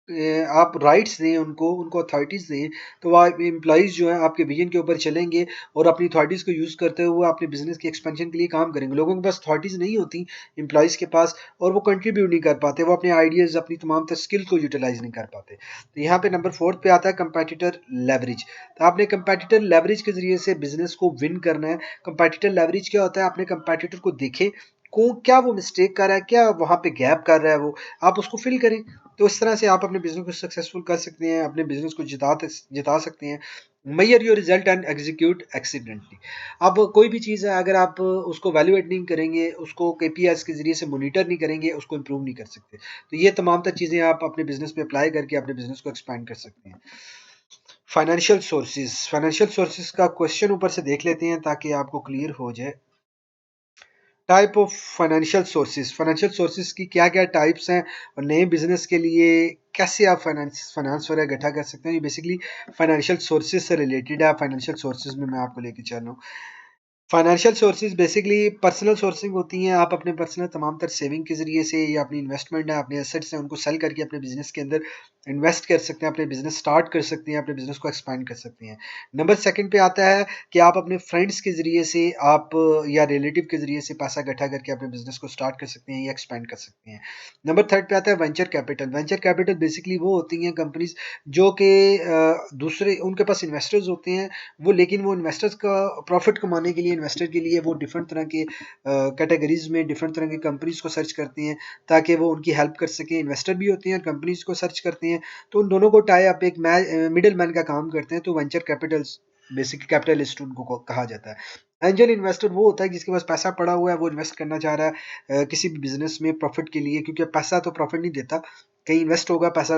आप राइट्स दें उनको, उनको अथॉरिटीज़ दें, तो वो एम्प्लॉइज़ जो हैं आपके विजन के ऊपर चलेंगे और अपनी अथॉरिटीज़ को यूज़ करते हुए अपने बिज़नेस की एक्सपेंशन के लिए काम करेंगे। लोगों के पास अथॉरिटीज़ नहीं होती एम्प्लॉइज़ के पास, और वो कंट्रीब्यूट नहीं कर पाते, वो अपने आइडियाज़, अपनी तमाम तर स्किल को यूटिलाइज़ नहीं कर पाते। तो यहाँ पे नंबर 4 पे आता है कंपेटिटर लेवरेज। तो आपने कंपेटिटर लेवरेज के ज़रिए से बिज़नेस को विन करना है। कंपेटिटर लेवरेज क्या होता है? अपने कंपेटिटर को देखें, क्या वो मिस्टेक कर रहा है, क्या वहाँ पे गैप कर रहा है वो, आप उसको फिल करें। तो इस तरह से आप अपने बिजनेस को सक्सेसफुल कर सकते हैं, अपने बिजनेस को जिता सकते हैं। Major your result and execute accidentally. अब कोई भी चीज़ है, अगर आप उसको वैल्यूएट नहीं करेंगे, उसको केपीआईएस के जरिए से मॉनिटर नहीं करेंगे, उसको इंप्रूव नहीं कर सकते। तो ये तमाम तर चीज़ें आप अपने बिजनेस पे अप्लाई करके अपने बिजनेस को एक्सपैंड कर सकते हैं। फाइनेंशियल सोर्सेज का क्वेश्चन ऊपर से देख लेते हैं ताकि आपको क्लियर हो जाए। टाइप ऑफ फाइनेंशियल सोर्सेज की क्या क्या टाइप्स हैं, और नए बिजनेस के लिए कैसे आप फाइनेंस वगैरह इकट्ठा कर सकते हैं। ये बेसिकली फाइनेंशियल सोर्सेज से रिलेटेड है। फाइनेंशियल सोर्सेज में मैं आपको लेके चल रहा हूँ। Financial sources basically personal sourcing होती हैं। आप अपने पर्सनल तमाम तर सेविंग के ज़रिए से, या अपनी इन्वेस्टमेंट है, अपने एसेट्स हैं, उनको सेल करके अपने बिजनेस के अंदर इन्वेस्ट कर सकते हैं, अपने बिजनेस स्टार्ट कर सकते हैं, अपने बिजनेस को एक्सपैंड कर सकते हैं। नंबर सेकंड पे आता है कि आप अपने फ्रेंड्स के ज़रिए से, आप या रिलेटिव के ज़रिए से पैसा इकट्ठा करके अपने बिजनेस को स्टार्ट कर सकते हैं या एक्सपैंड कर सकते हैं। नंबर थर्ड पे आता है venture capital. Venture capital basically वो होती हैं कंपनीज जो कि दूसरे, उनके पास इन्वेस्टर्स होते हैं, वो, लेकिन वो इन्वेस्टर्स का प्रॉफिट कमाने के लिए, इन्वेस्टर के लिए वो डिफरेंट तरह के कैटेगरीज में डिफरेंट तरह की कंपनीज को सर्च करते हैं ताकि वो उनकी हेल्प कर सकें। इन्वेस्टर भी होते हैं और कंपनीज को सर्च करते हैं, तो उन दोनों को टाई अप एक मिडिल मैन का काम करते हैं। तो वेंचर कैपिटल्स बेसिक कैपिटलिस्ट उनको कहा जाता है। एंजल इन्वेस्टर वो होता है जिसके पास पैसा पड़ा हुआ है, वो इन्वेस्ट करना चाह रहा है किसी भी बिजनेस में प्रॉफिट के लिए, क्योंकि पैसा तो प्रॉफिट नहीं देता, कहीं इन्वेस्ट होगा, पैसा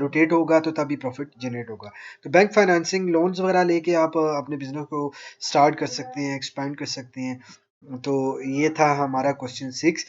रोटेट होगा तो तभी प्रॉफिट जनरेट होगा। तो बैंक फाइनेंसिंग, लोन्स वगैरह लेके आप अपने बिजनेस को स्टार्ट कर सकते हैं, एक्सपैंड कर सकते हैं। तो ये था हमारा question 6।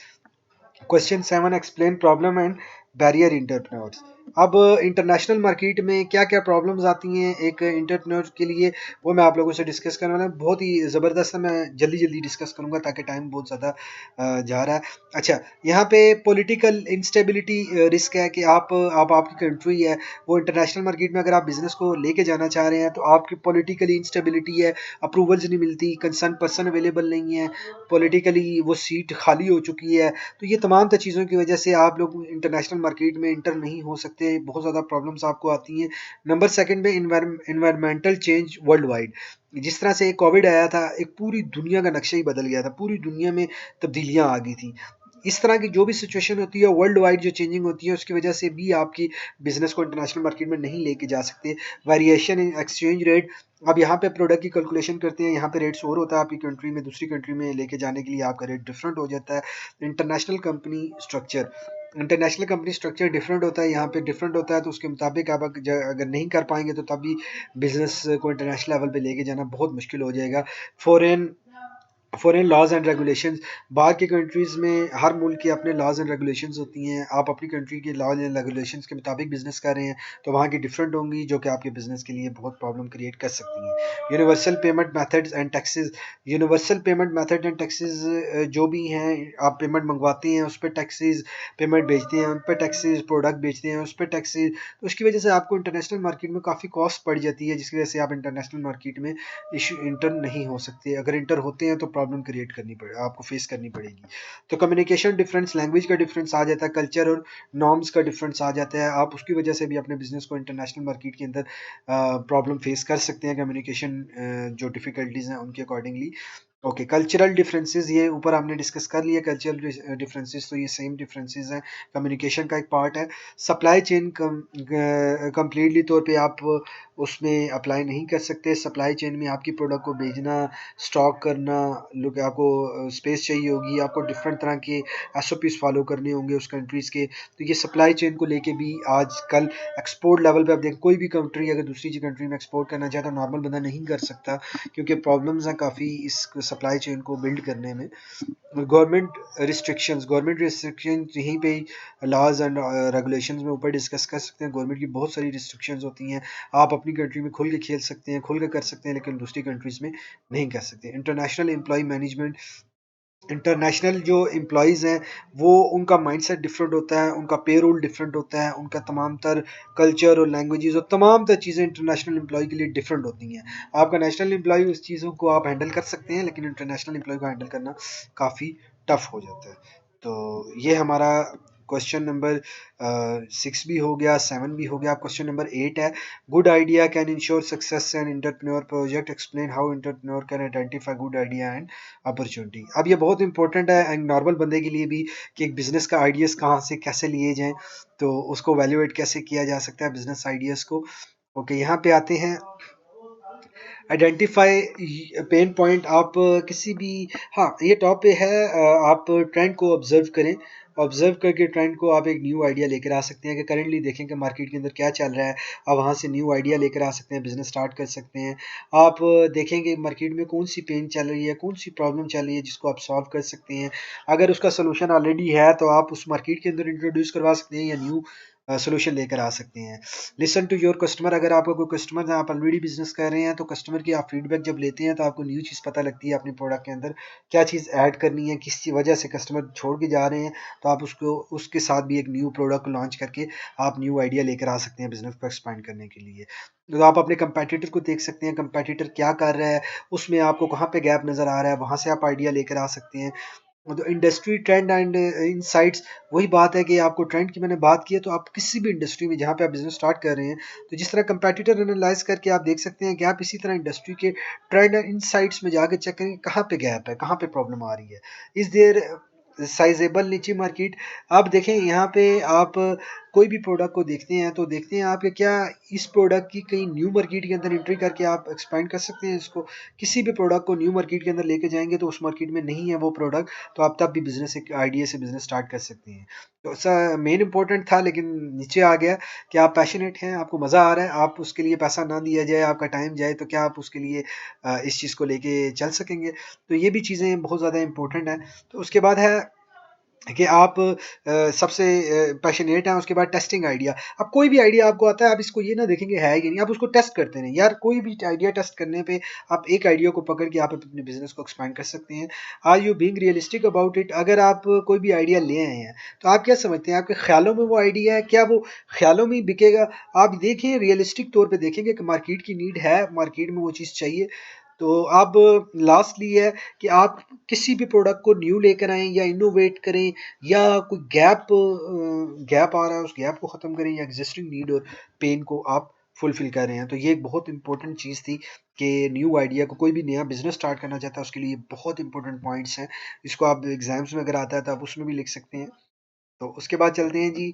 Question 7, explain problem and barrier entrepreneurs. अब इंटरनेशनल मार्केट में क्या क्या प्रॉब्लम्स आती हैं एक इंटरप्रेन्योर के लिए, वो मैं आप लोगों से डिस्कस करने वाला हूँ। बहुत ही ज़बरदस्त है, मैं जल्दी जल्दी डिस्कस करूँगा ताकि टाइम बहुत ज़्यादा जा रहा है। अच्छा, यहाँ पे पॉलिटिकल इंस्टेबिलिटी रिस्क है कि आप आपकी कंट्री है, वो इंटरनेशनल मार्केट में अगर आप बिजनेस को लेके जाना चाह रहे हैं तो आपकी पॉलिटिकली इंस्टेबिलिटी है, अप्रूवल्स नहीं मिलती, कंसर्न पर्सन अवेलेबल नहीं है, पॉलिटिकली वो सीट खाली हो चुकी है। तो ये तमाम तर चीज़ों की वजह से आप लोग इंटरनेशनल मार्केट में इंटर नहीं हो सकते, बहुत ज़्यादा प्रॉब्लम्स आपको आती हैं। नंबर सेकंड पे इन्वायरमेंटल चेंज वर्ल्ड वाइड। जिस तरह से कोविड आया था, एक पूरी दुनिया का नक्शा ही बदल गया था, पूरी दुनिया में तब्दीलियां आ गई थी। इस तरह की जो भी सिचुएशन होती है वर्ल्ड वाइड, जो चेंजिंग होती है, उसकी वजह से भी आपकी बिजनेस को इंटरनेशनल मार्केट में नहीं लेके जा सकते। Variation in exchange rate. अब यहाँ पे प्रोडक्ट की कैलकुलेशन करते हैं, यहाँ पे रेट्स और होता है, आपकी कंट्री में दूसरी कंट्री में लेके जाने के लिए आपका रेट डिफरेंट हो जाता है। International company structure, international company structure different होता है, यहाँ पे डिफरेंट होता है, तो उसके मुताबिक आप अगर नहीं कर पाएंगे तो तभी बिजनेस को इंटरनेशनल लेवल पे लेके जाना बहुत मुश्किल हो जाएगा। Foreign foreign laws and regulations. बाहर की कंट्रीज़ में हर मुल्क के अपने लॉज एंड रेगुलेशंस होती हैं। आप अपनी कंट्री के लॉज एंड रेगुलेशंस के मुताबिक बिजनेस कर रहे हैं तो वहाँ की डिफरेंट होंगी, जो कि आपके बिजनेस के लिए बहुत प्रॉब्लम क्रिएट कर सकती हैं। Universal payment methods and taxes. Universal payment method and taxes जो भी हैं, आप पेमेंट मंगवाते हैं उस पर टैक्सेस, पेमेंट भेजते हैं उन पर टैक्सेस, प्रोडक्ट बेचते हैं उस पर टैक्सेस, तो उसकी वजह से आपको इंटरनेशनल मार्केट में काफ़ी कॉस्ट पड़ जाती है, जिसकी वजह से आप इंटरनेशनल मार्केट में इशू इंटर नहीं हो सकते। अगर इंटर होते हैं तो प्रॉब्लम क्रिएट करनी पड़े, आपको फेस करनी पड़ेगी। तो कम्युनिकेशन डिफरेंस, लैंग्वेज का डिफरेंस आ जाता है, कल्चर और नॉर्म्स का डिफरेंस आ जाता है। आप उसकी वजह से भी अपने बिजनेस को इंटरनेशनल मार्केट के अंदर प्रॉब्लम फेस कर सकते हैं, कम्युनिकेशन जो डिफिकल्टीज हैं उनके अकॉर्डिंगली। ओके, कल्चरल डिफरेंसेस, ये ऊपर हमने डिस्कस कर लिया कल्चरल डिफरेंसेस, तो ये सेम डिफरेंसेस हैं, कम्युनिकेशन का एक पार्ट है। सप्लाई चेन कंप्लीटली तौर पे आप उसमें अप्लाई नहीं कर सकते। सप्लाई चेन में आपकी प्रोडक्ट को भेजना, स्टॉक करना, लोग आपको स्पेस चाहिए होगी, आपको डिफरेंट तरह के एसओपीज फॉलो करने होंगे उस कंट्रीज़ के। तो ये सप्लाई चेन को लेके भी आजकल एक्सपोर्ट लेवल पे आप देखें, कोई भी कंट्री अगर दूसरी कंट्री में एक्सपोर्ट करना चाहे तो नॉर्मल बंदा नहीं कर सकता, क्योंकि प्रॉब्लम्स हैं काफ़ी इस सप्लाई चेन को बिल्ड करने में। गवर्नमेंट रिस्ट्रिक्शन यहीं पे लॉज एंड रेगुलेशंस में ऊपर डिस्कस कर सकते हैं। गवर्नमेंट की बहुत सारी रिस्ट्रिक्शंस होती हैं, आप अपनी कंट्री में खुल के खेल सकते हैं, खुल के कर सकते हैं, लेकिन दूसरी कंट्रीज़ में नहीं कर सकते। इंटरनेशनल एम्प्लॉय मैनेजमेंट, इंटरनेशनल जो एम्प्लॉयज़ हैं वो उनका माइंडसेट डिफरेंट होता है, उनका पेरोल डिफरेंट होता है, उनका तमाम तर कल्चर और लैंग्वेजेस और तमाम तर चीज़ें इंटरनेशनल एम्प्लॉय के लिए डिफरेंट होती हैं। आपका नेशनल एम्प्लॉय उस चीज़ों को आप हैंडल कर सकते हैं, लेकिन इंटरनेशनल एम्प्लॉय को हैंडल करना काफ़ी टफ हो जाता है। तो ये हमारा क्वेश्चन नंबर 6 भी हो गया, 7 भी हो गया। अब क्वेश्चन नंबर 8 है, good idea can ensure success and entrepreneur project, explain how entrepreneur can identify good idea and opportunity. अब ये बहुत इंपॉर्टेंट है एक नॉर्मल बंदे के लिए भी कि एक बिजनेस का आइडियाज़ कहाँ से कैसे लिए जाएं, तो उसको वैल्यूएट कैसे किया जा सकता है बिजनेस आइडियाज़ को। ओके, यहाँ पे आते हैं आइडेंटिफाई पेन पॉइंट। आप किसी भी, हाँ ये टॉप पे है, आप ट्रेंड को ऑब्जर्व करें, ऑब्जर्व करके ट्रेंड को आप एक न्यू आइडिया लेकर आ सकते हैं कि करेंटली देखें कि मार्केट के अंदर क्या चल रहा है, आप वहाँ से न्यू आइडिया लेकर आ सकते हैं, बिजनेस स्टार्ट कर सकते हैं। आप देखेंगे मार्केट में कौन सी पेन चल रही है, कौन सी प्रॉब्लम चल रही है जिसको आप सॉल्व कर सकते हैं। अगर उसका सोल्यूशन ऑलरेडी है तो आप उस मार्केट के अंदर इंट्रोड्यूस करवा सकते हैं या न्यू सोल्यूशन लेकर आ सकते हैं। लिसन टू योर कस्टमर, अगर आपका कोई कस्टमर है, आप ऑलरेडी बिजनेस कर रहे हैं, तो कस्टमर की आप फीडबैक जब लेते हैं तो आपको न्यू चीज़ पता लगती है अपने प्रोडक्ट के अंदर क्या चीज़ ऐड करनी है, किस वजह से कस्टमर छोड़ के जा रहे हैं, तो आप उसको उसके साथ भी एक न्यू प्रोडक्ट लॉन्च करके आप न्यू आइडिया लेकर आ सकते हैं बिजनेस को एक्सपांड करने के लिए। तो आप अपने कंपेटिटर को देख सकते हैं, कंपेटिटर क्या कर रहा है, उसमें आपको कहाँ पे गैप नज़र आ रहा है, वहाँ से आप आइडिया लेकर आ सकते हैं। तो इंडस्ट्री ट्रेंड एंड इनसाइट्स, वही बात है कि आपको ट्रेंड की मैंने बात की है, तो आप किसी भी इंडस्ट्री में जहाँ पे आप बिजनेस स्टार्ट कर रहे हैं, तो जिस तरह कंपैटिटर एनालाइज करके आप देख सकते हैं गैप, इसी तरह इंडस्ट्री के ट्रेंड एंड इनसाइट्स में जाके चेक करेंगे कहाँ पे गैप है, कहाँ पे प्रॉब्लम आ रही है। इज देयर साइजेबल नीचे मार्केट। आप देखें यहाँ पे, आप कोई भी प्रोडक्ट को देखते हैं तो देखते हैं आप कि क्या इस प्रोडक्ट की कहीं न्यू मार्केट के अंदर एंट्री करके आप एक्सपेंड कर सकते हैं इसको। किसी भी प्रोडक्ट को न्यू मार्केट के अंदर लेके जाएंगे तो उस मार्केट में नहीं है वो प्रोडक्ट, तो आप तब भी बिजनेस एक आइडिया से बिजनेस स्टार्ट कर सकते हैं। तो ऐसा मेन इंपॉर्टेंट था, लेकिन नीचे आ गया कि आप पैशनेट हैं, आपको मज़ा आ रहा है, आप उसके लिए पैसा ना दिया जाए, आपका टाइम जाए, तो क्या आप उसके लिए इस चीज़ को लेके चल सकेंगे। तो ये भी चीज़ें बहुत ज़्यादा इंपॉर्टेंट हैं। तो उसके बाद है कि आप सबसे पैशनेट हैं। उसके बाद टेस्टिंग आइडिया। अब कोई भी आइडिया आपको आता है, आप इसको ये ना देखेंगे है कि नहीं, आप उसको टेस्ट करते रहें यार। कोई भी आइडिया टेस्ट करने पे आप एक आइडिया को पकड़ के आप अपने बिजनेस को एक्सपैंड कर सकते हैं। Are you being realistic about it. अगर आप कोई भी आइडिया ले आए हैं तो आप क्या समझते हैं, आपके ख्यालों में वो आइडिया है, क्या वो ख्यालों में ही बिकेगा। आप देखें, रियलिस्टिक तौर पर देखेंगे कि मार्केट की नीड है, मार्केट में वो चीज़ चाहिए। तो अब लास्टली है कि आप किसी भी प्रोडक्ट को न्यू लेकर आएँ या इनोवेट करें, या कोई गैप आ रहा है उस गैप को ख़त्म करें, या एग्जिस्टिंग नीड और पेन को आप फुलफिल कर रहे हैं। तो ये एक बहुत इंपॉर्टेंट चीज़ थी कि न्यू आइडिया को, कोई भी नया बिजनेस स्टार्ट करना चाहता है उसके लिए बहुत इंपॉर्टेंट पॉइंट्स हैं। इसको आप एग्जाम्स में अगर आता है तो आप उसमें भी लिख सकते हैं। तो उसके बाद चलते हैं जी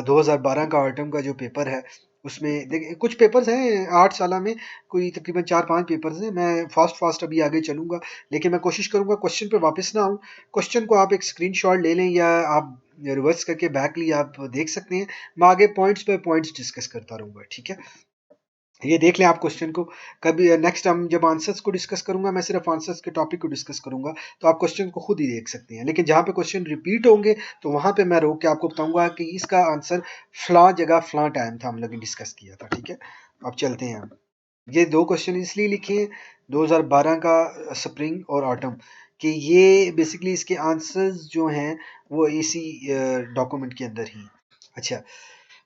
2012 का ऑटम का जो पेपर है, उसमें देखिए कुछ पेपर्स हैं 8 साल में, कोई तकरीबन 4-5 पेपर्स हैं। मैं फास्ट अभी आगे चलूँगा, लेकिन मैं कोशिश करूँगा क्वेश्चन पे वापस ना आऊँ। क्वेश्चन को आप एक स्क्रीनशॉट ले लें या आप रिवर्स करके बैकली आप देख सकते हैं। मैं आगे पॉइंट्स पे पॉइंट्स डिस्कस करता रहूँगा, ठीक है? ये देख लें आप क्वेश्चन को। कभी नेक्स्ट टाइम जब आंसर्स को डिस्कस करूंगा, मैं सिर्फ आंसर्स के टॉपिक को डिस्कस करूंगा, तो आप क्वेश्चन को खुद ही देख सकते हैं। लेकिन जहाँ पे क्वेश्चन रिपीट होंगे तो वहां पे मैं रोक के आपको बताऊंगा कि इसका आंसर फलां जगह फलां टाइम था, हम लोग ने डिस्कस किया था, ठीक है? अब चलते हैं हम। ये दो क्वेश्चन इसलिए लिखे हैं 2012 का स्प्रिंग और ऑटम कि ये बेसिकली इसके आंसर्स जो हैं वो इसी डॉक्यूमेंट के अंदर ही। अच्छा,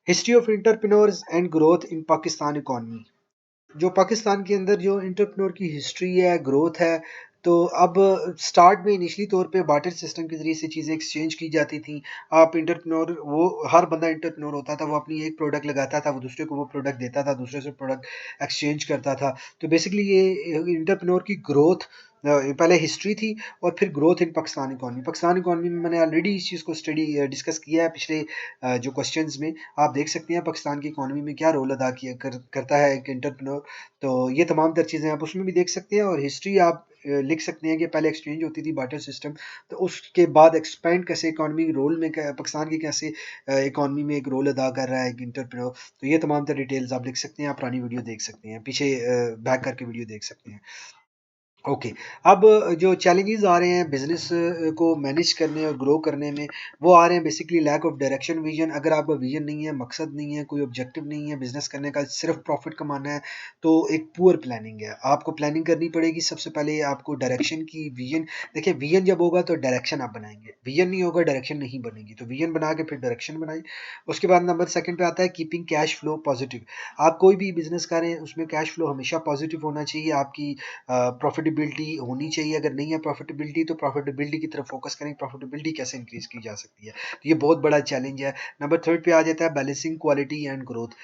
history of entrepreneurs and growth in Pakistan economy. जो पाकिस्तान के अंदर जो एंटरप्रेन्योर की हिस्ट्री है, ग्रोथ है, तो अब स्टार्ट में इनिशियली तौर पे बार्टर सिस्टम के ज़रिए से चीज़ें एक्सचेंज की जाती थी। आप एंटरप्रेन्योर, वो हर बंदा एंटरप्रेन्योर होता था, वो अपनी एक प्रोडक्ट लगाता था, वो दूसरे को वो प्रोडक्ट देता था, दूसरे से प्रोडक्ट एक्सचेंज करता था। तो बेसिकली ये एंटरप्रेन्योर की ग्रोथ पहले हिस्ट्री थी और फिर growth in Pakistan economy. Pakistan economy में मैंने ऑलरेडी इस चीज़ को डिस्कस किया है पिछले जो क्वेश्चंस में। आप देख सकते हैं पाकिस्तान की इकॉनमी में क्या रोल अदा करता है एक एंटरप्रेन्योर। तो ये तमाम तर चीज़ें आप उसमें भी देख सकते हैं, और हिस्ट्री आप लिख सकते हैं कि पहले एक्सचेंज होती थी बार्टर सिस्टम, तो उसके बाद एक्सपेंड कैसे इकॉनमी रोल में पाकिस्तान की कैसे इकॉनमी में एक रोल अदा कर रहा है एक इंटरप्रेन्योर। तो ये तमाम तर डिटेल्स आप लिख सकते हैं, आप पुरानी वीडियो देख सकते हैं, पीछे बैक करके वीडियो देख सकते हैं। ओके। अब जो चैलेंजेस आ रहे हैं बिजनेस को मैनेज करने और ग्रो करने में, वो आ रहे हैं basically lack of direction, vision. अगर आपका विजन नहीं है, मकसद नहीं है, कोई ऑब्जेक्टिव नहीं है बिजनेस करने का, सिर्फ प्रॉफिट कमाना है, तो एक पुअर प्लानिंग है। आपको प्लानिंग करनी पड़ेगी सबसे पहले, आपको डायरेक्शन की, विजन। देखिए, विजन जब होगा तो डायरेक्शन आप बनाएंगे, विजन नहीं होगा डायरेक्शन नहीं बनेगी, तो विजन बना के फिर डायरेक्शन बनाइए। उसके बाद नंबर सेकंड पे आता है कीपिंग कैश फ्लो पॉजिटिव। आप कोई भी बिजनेस करें उसमें कैश फ्लो हमेशा पॉजिटिव होना चाहिए, आपकी प्रॉफिटेबिलिटी होनी चाहिए। अगर नहीं है प्रॉफिटेबिलिटी, तो प्रॉफिटेबिलिटी की तरफ फोकस करें, प्रॉफिटेबिलिटी कैसे इंक्रीज की जा सकती है, तो ये बहुत बड़ा चैलेंज है। नंबर थर्ड पे आ जाता है बैलेंसिंग क्वालिटी एंड ग्रोथ।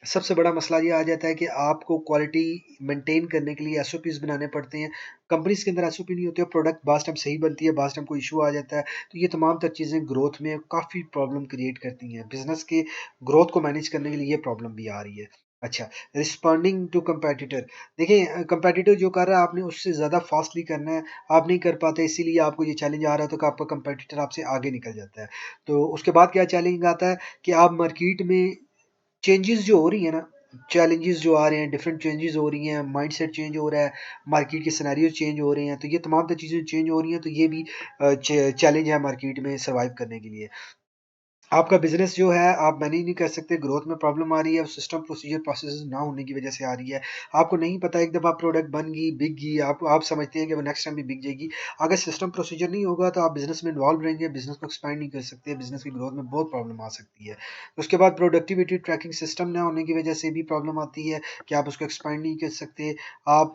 सबसे बड़ा मसला ये आ जाता है कि आपको क्वालिटी मेंटेन करने के लिए एसओपीज बनाने पड़ते हैं। कंपनीज के अंदर एसओपी नहीं होती है, प्रोडक्ट बास्ट टाइम सही बनती है, बास्ट टाइम कोई इशू आ जाता है, तो ये तमाम तर चीज़ें ग्रोथ में काफ़ी प्रॉब्लम क्रिएट करती हैं। बिजनेस के ग्रोथ को मैनेज करने के लिए ये प्रॉब्लम भी आ रही है। अच्छा, रिस्पॉन्डिंग टू कंपेटिटर। देखिए, कंपेटिटर जो कर रहा है आपने उससे ज़्यादा फास्टली करना है, आप नहीं कर पाते, इसीलिए आपको ये चैलेंज आ रहा है, तो कि आपका कंपेटिटर आपसे आगे निकल जाता है। तो उसके बाद क्या चैलेंज आता है कि आप मार्केट में चेंजेस जो हो रही है ना, चैलेंजेस जो आ रहे हैं, डिफरेंट चेंजेस हो रही हैं, माइंडसेट चेंज हो रहा है, मार्केट के सिनेरियो चेंज हो रहे हैं, तो ये तमाम तर चीज़ें चेंज हो रही हैं, तो ये भी चैलेंज है मार्केट में सर्वाइव करने के लिए। आपका बिजनेस जो है आप मैनेज नहीं कर सकते, ग्रोथ में प्रॉब्लम आ रही है, सिस्टम प्रोसीजर प्रोसेस ना होने की वजह से आ रही है। आपको नहीं पता, एक दफ़ा प्रोडक्ट बन गई, बिक गई, आप समझते हैं कि वो नेक्स्ट टाइम भी बिक जाएगी। अगर सिस्टम प्रोसीजर नहीं होगा तो आप बिजनेस में इन्वॉल्व रहेंगे, बिजनेस को एक्सपैंड नहीं कर सकते, बिजनेस की ग्रोथ में बहुत प्रॉब्लम आ सकती है। उसके बाद प्रोडक्टिविटी ट्रैकिंग सिस्टम ना होने की वजह से भी प्रॉब्लम आती है कि आप उसको एक्सपैंड नहीं कर सकते। आप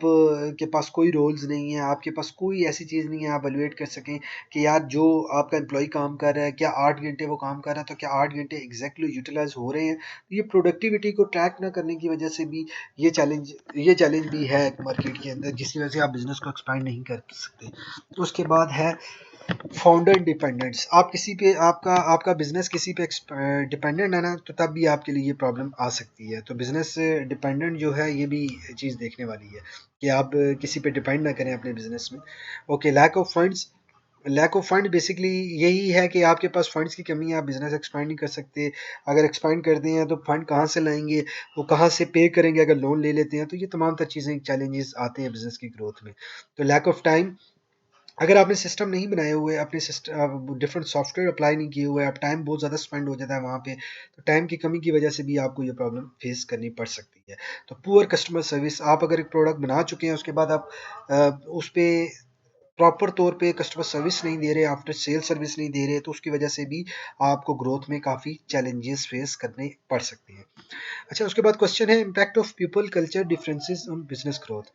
के पास कोई रोल्स नहीं है, आपके पास कोई ऐसी चीज़ नहीं है आप एवेलुएट कर सकें कि यार जो आपका एम्प्लॉय काम कर रहा है, क्या 8 घंटे वो काम कर रहा है, तो क्या 8 घंटे एग्ज़ैक्टली यूटिलाइज़ हो रहे हैं? तो ये प्रोडक्टिविटी को ट्रैक ना करने की वजह से भी ये चैलेंज भी है मार्केट के अंदर, जिसकी वजह से आप बिज़नेस को एक्सपैंड नहीं कर सकते। तो उसके बाद है फाउंडर डिपेंडेंट्स। आप किसी पे आपका आपका बिजनेस किसी पे डिपेंडेंट है ना, तो तब भी आपके लिए ये प्रॉब्लम आ सकती है। तो बिजनेस डिपेंडेंट जो है ये भी चीज़ देखने वाली है कि आप किसी पे डिपेंड ना करें अपने बिजनेस में। Okay, lack of fund basically यही है कि आपके पास फंड्स की कमी है, आप बिजनेस एक्सपांड नहीं कर सकते। अगर एक्सपांड करते हैं तो फंड कहाँ से लाएंगे, वो कहाँ से पे करेंगे, अगर लोन ले लेते हैं, तो ये तमाम तर चीज़ें चैलेंजेस आते हैं बिजनेस की ग्रोथ में। तो लैक ऑफ टाइम, अगर आपने सिस्टम नहीं बनाए हुए, अपने सिस्टम डिफरेंट सॉफ्टवेयर अप्लाई नहीं किए हुए, आप टाइम बहुत ज़्यादा स्पेंड हो जाता है वहाँ पे, तो टाइम की कमी की वजह से भी आपको ये प्रॉब्लम फेस करनी पड़ सकती है। तो पुअर कस्टमर सर्विस, आप अगर एक प्रोडक्ट बना चुके हैं उसके बाद आप उस पे प्रॉपर तौर पे कस्टमर सर्विस नहीं दे रहे, आफ्टर सेल सर्विस नहीं दे रहे, तो उसकी वजह से भी आपको ग्रोथ में काफ़ी चैलेंजेस फेस करने पड़ सकते हैं। अच्छा, उसके बाद क्वेश्चन है impact of people culture differences on business growth.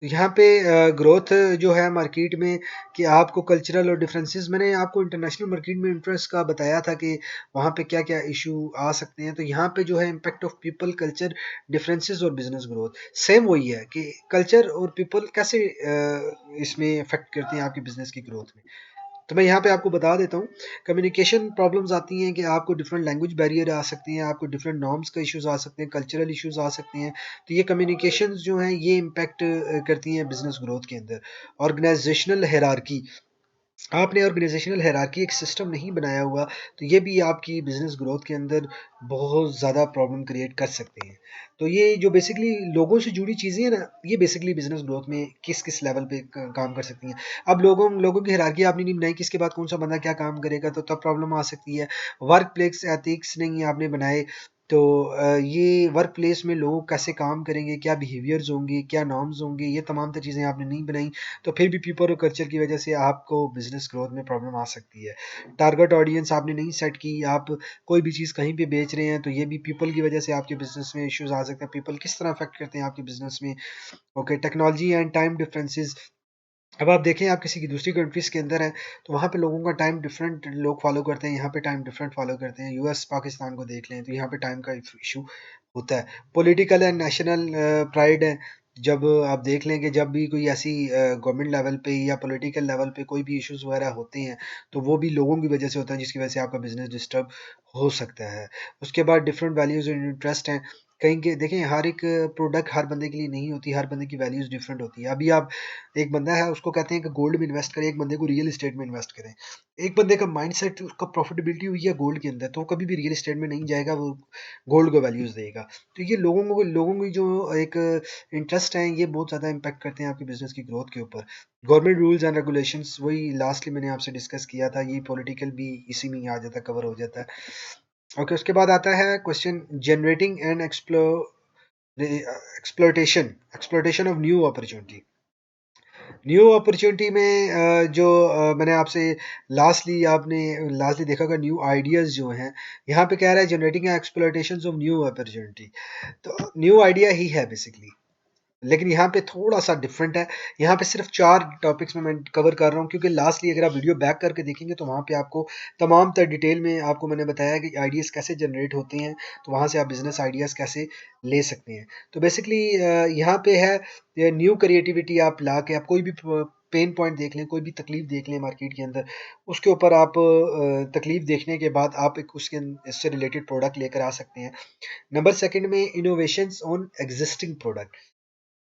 यहाँ पे ग्रोथ जो है मार्केट में, कि आपको कल्चरल और डिफरेंसेस, मैंने आपको इंटरनेशनल मार्केट में इंटरेस्ट का बताया था कि वहाँ पे क्या क्या इशू आ सकते हैं। तो यहाँ पे जो है impact of people culture differences और बिजनेस ग्रोथ, सेम वही है कि कल्चर और पीपल कैसे इसमें इफेक्ट करते हैं आपके बिजनेस की ग्रोथ में। तो मैं यहाँ पे आपको बता देता हूँ, कम्युनिकेशन प्रॉब्लम्स आती हैं कि आपको डिफरेंट लैंग्वेज बैरियर आ सकती हैं, आपको डिफरेंट नॉर्म्स का इश्यूज आ सकते हैं, कल्चरल इश्यूज आ सकते हैं। तो ये कम्युनिकेशंस जो हैं ये इम्पैक्ट करती हैं बिजनेस ग्रोथ के अंदर। ऑर्गेनाइजेशनल हायरार्की, आपने ऑर्गेनाइजेशनल हायरार्की एक सिस्टम नहीं बनाया हुआ, तो ये भी आपकी बिजनेस ग्रोथ के अंदर बहुत ज़्यादा प्रॉब्लम क्रिएट कर सकते हैं। तो ये जो बेसिकली लोगों से जुड़ी चीज़ें हैं ना, ये बेसिकली बिजनेस ग्रोथ में किस किस लेवल पे काम कर सकती हैं। अब लोगों लोगों की हायरार्की आपने नहीं बनाई, किसके बाद कौन सा बंदा क्या काम करेगा, तो तब प्रॉब्लम आ सकती है। वर्क प्लेस एथिक्स नहीं आपने बनाए, तो ये वर्क प्लेस में लोग कैसे काम करेंगे, क्या बिहेवियर्स होंगे, क्या नॉर्म्स होंगे, ये तमाम तर चीज़ें आपने नहीं बनाई, तो फिर भी पीपल और कल्चर की वजह से आपको बिजनेस ग्रोथ में प्रॉब्लम आ सकती है। टारगेट ऑडियंस आपने नहीं सेट की, आप कोई भी चीज़ कहीं पे बेच रहे हैं, तो ये भी पीपल की वजह से आपके बिजनेस में इश्यूज आ सकते हैं। पीपल किस तरह अफेक्ट करते हैं आपके बिजनेस में। Okay, technology and time differences. अब आप देखें, आप किसी की दूसरी कंट्रीज के अंदर हैं, तो वहाँ पे लोगों का टाइम डिफरेंट लोग फॉलो करते हैं, यहाँ पे टाइम डिफरेंट फॉलो करते हैं। यूएस पाकिस्तान को देख लें तो यहाँ पे टाइम का इशू होता है। पॉलिटिकल एंड नेशनल प्राइड है, जब आप देख लें कि जब भी कोई ऐसी गवर्नमेंट लेवल पे या पॉलिटिकल लेवल पे कोई भी इश्यूज वगैरह होते हैं, तो वो भी लोगों की वजह से होता है, जिसकी वजह से आपका बिजनेस डिस्टर्ब हो सकता है। उसके बाद डिफरेंट वैल्यूज एंड इंटरेस्ट हैं, कहीं के देखें, हर एक प्रोडक्ट हर बंदे के लिए नहीं होती, हर बंदे की वैल्यूज डिफरेंट होती है। अभी आप एक बंदा है, उसको कहते हैं कि गोल्ड में इन्वेस्ट करें, एक बंदे को रियल एस्टेट में इन्वेस्ट करें। एक बंदे का माइंडसेट, उसका प्रॉफिटेबिलिटी हुई है गोल्ड के अंदर, तो वो कभी भी रियल एस्टेट में नहीं जाएगा, वो गोल्ड को वैल्यूज देगा। तो ये लोगों की जो एक इंटरेस्ट है, ये बहुत ज़्यादा इम्पैक्ट करते हैं आपके बिजनेस की ग्रोथ के ऊपर। गवर्नमेंट रूल्स एंड रेगुलेशंस, वही लास्टली मैंने आपसे डिस्कस किया था, ये पॉलिटिकल भी इसी में ही आ जाता है, कवर हो जाता है। ओके, उसके बाद आता है question, generating and exploitation of new opportunity. New opportunity में मैंने आपसे लास्टली देखा होगा, न्यू आइडियाज जो हैं, यहाँ पे कह रहा है generating exploitation of new opportunity. तो न्यू आइडिया ही है बेसिकली, लेकिन यहाँ पे थोड़ा सा डिफरेंट है। यहाँ पे सिर्फ 4 टॉपिक्स में मैं कवर कर रहा हूँ, क्योंकि लास्टली अगर आप वीडियो बैक करके देखेंगे तो वहाँ पे आपको तमाम तर डिटेल में आपको मैंने बताया कि आइडियाज़ कैसे जनरेट होते हैं, तो वहाँ से आप बिजनेस आइडियाज़ कैसे ले सकते हैं। तो बेसिकली यहाँ पे है न्यू क्रिएटिविटी, आप ला के आप कोई भी पेन पॉइंट देख लें, कोई भी तकलीफ देख लें मार्केट के अंदर, उसके ऊपर आप तकलीफ देखने के बाद आप एक इससे रिलेटेड प्रोडक्ट लेकर आ सकते हैं। नंबर सेकंड में इनोवेशंस ऑन एग्जिस्टिंग प्रोडक्ट।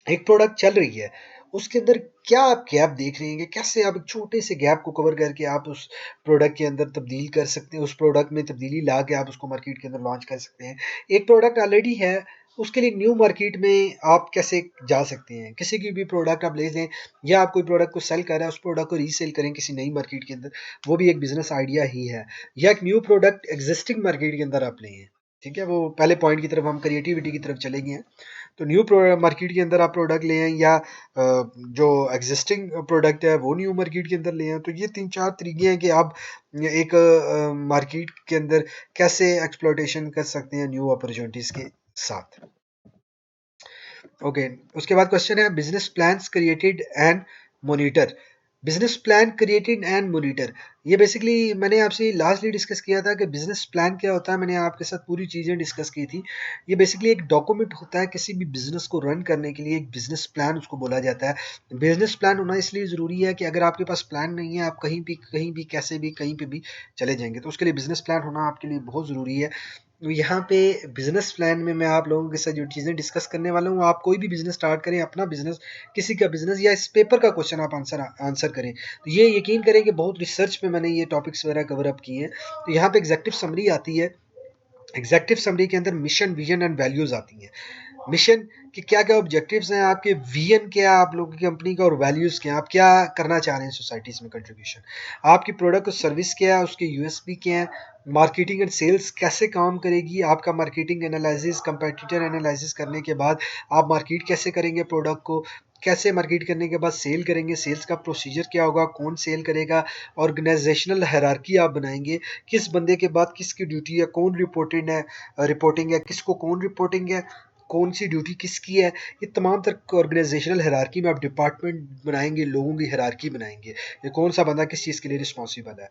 एक प्रोडक्ट चल रही है, उसके अंदर क्या आप गैप देख रहे हैं, कैसे आप एक छोटे से गैप को कवर करके आप उस प्रोडक्ट के अंदर तब्दील कर सकते हैं, उस प्रोडक्ट में तब्दीली ला के आप उसको मार्केट के अंदर लॉन्च कर सकते हैं। एक प्रोडक्ट ऑलरेडी है, उसके लिए न्यू मार्केट में आप कैसे जा सकते हैं। किसी की भी प्रोडक्ट आप ले लें, या आप कोई प्रोडक्ट को सेल कर रहे हैं, उस प्रोडक्ट को रीसेल करें किसी नई मार्केट के अंदर, वो भी एक बिजनेस आइडिया ही है। या एक न्यू प्रोडक्ट एग्जिस्टिंग मार्केट के अंदर आप लें, ठीक है। वो पहले पॉइंट की तरफ हम क्रिएटिविटी की तरफ चले गए हैं। तो न्यू मार्केट के अंदर आप प्रोडक्ट ले आए, या जो एग्जिस्टिंग प्रोडक्ट है वो न्यू मार्केट के अंदर ले आए। तो ये 3-4 तरीके हैं कि आप एक मार्केट के अंदर कैसे एक्सप्लॉयटेशन कर सकते हैं न्यू अपॉर्चुनिटीज के साथ। ओके, उसके बाद क्वेश्चन है, business plans created and monitor. Business plan created and monitor, ये बेसिकली मैंने आपसे लास्टली डिस्कस किया था कि बिजनेस प्लान क्या होता है। मैंने आपके साथ पूरी चीज़ें डिस्कस की थी। ये बेसिकली एक डॉक्यूमेंट होता है किसी भी बिजनेस को रन करने के लिए, एक बिजनेस प्लान उसको बोला जाता है। बिजनेस प्लान होना इसलिए ज़रूरी है कि अगर आपके पास प्लान नहीं है, आप कहीं भी कैसे भी कहीं पे भी चले जाएंगे, तो उसके लिए बिजनेस प्लान होना आपके लिए बहुत ज़रूरी है। तो यहाँ पे बिजनेस प्लान में मैं आप लोगों के साथ जो चीज़ें डिस्कस करने वाला हूँ, आप कोई भी बिजनेस स्टार्ट करें, अपना बिजनेस, किसी का बिजनेस, या इस पेपर का क्वेश्चन आप आंसर करें, तो ये यकीन करें कि बहुत रिसर्च में मैंने ये टॉपिक्स वगैरह कवर अप किए हैं। तो यहाँ पे एग्जेक्टिव समरी आती है। एग्जेक्टिव समरी के अंदर मिशन, विजन एंड वैल्यूज आती हैं। मिशन कि क्या क्या ऑब्जेक्टिव्स हैं आपके, विजन क्या है आप लोगों की कंपनी का, और वैल्यूज़ क्या हैं, आप क्या करना चाह रहे हैं सोसाइटीज़ में कंट्रीब्यूशन, आपकी प्रोडक्ट और सर्विस क्या है, उसके यूएसपी क्या है, मार्केटिंग एंड सेल्स कैसे काम करेगी, आपका मार्केटिंग एनालिसिस, कंपेटिटर एनालिसिस करने के बाद आप मार्केट कैसे करेंगे प्रोडक्ट को, कैसे मार्केट करने के बाद सेल करेंगे, सेल्स का प्रोसीजर क्या होगा, कौन सेल करेगा, ऑर्गेनाइजेशनल हायरार्की आप बनाएंगे, किस बंदे के बाद किसकी ड्यूटी है, कौन रिपोर्टिंग है, किसको कौन रिपोर्टिंग है, कौन सी ड्यूटी किसकी है। ये तमाम तरह ऑर्गेनाइजेशनल हायरार्की में आप डिपार्टमेंट बनाएंगे, लोगों की हायरार्की बनाएंगे, ये कौन सा बंदा किस चीज़ के लिए रिस्पॉन्सिबल है।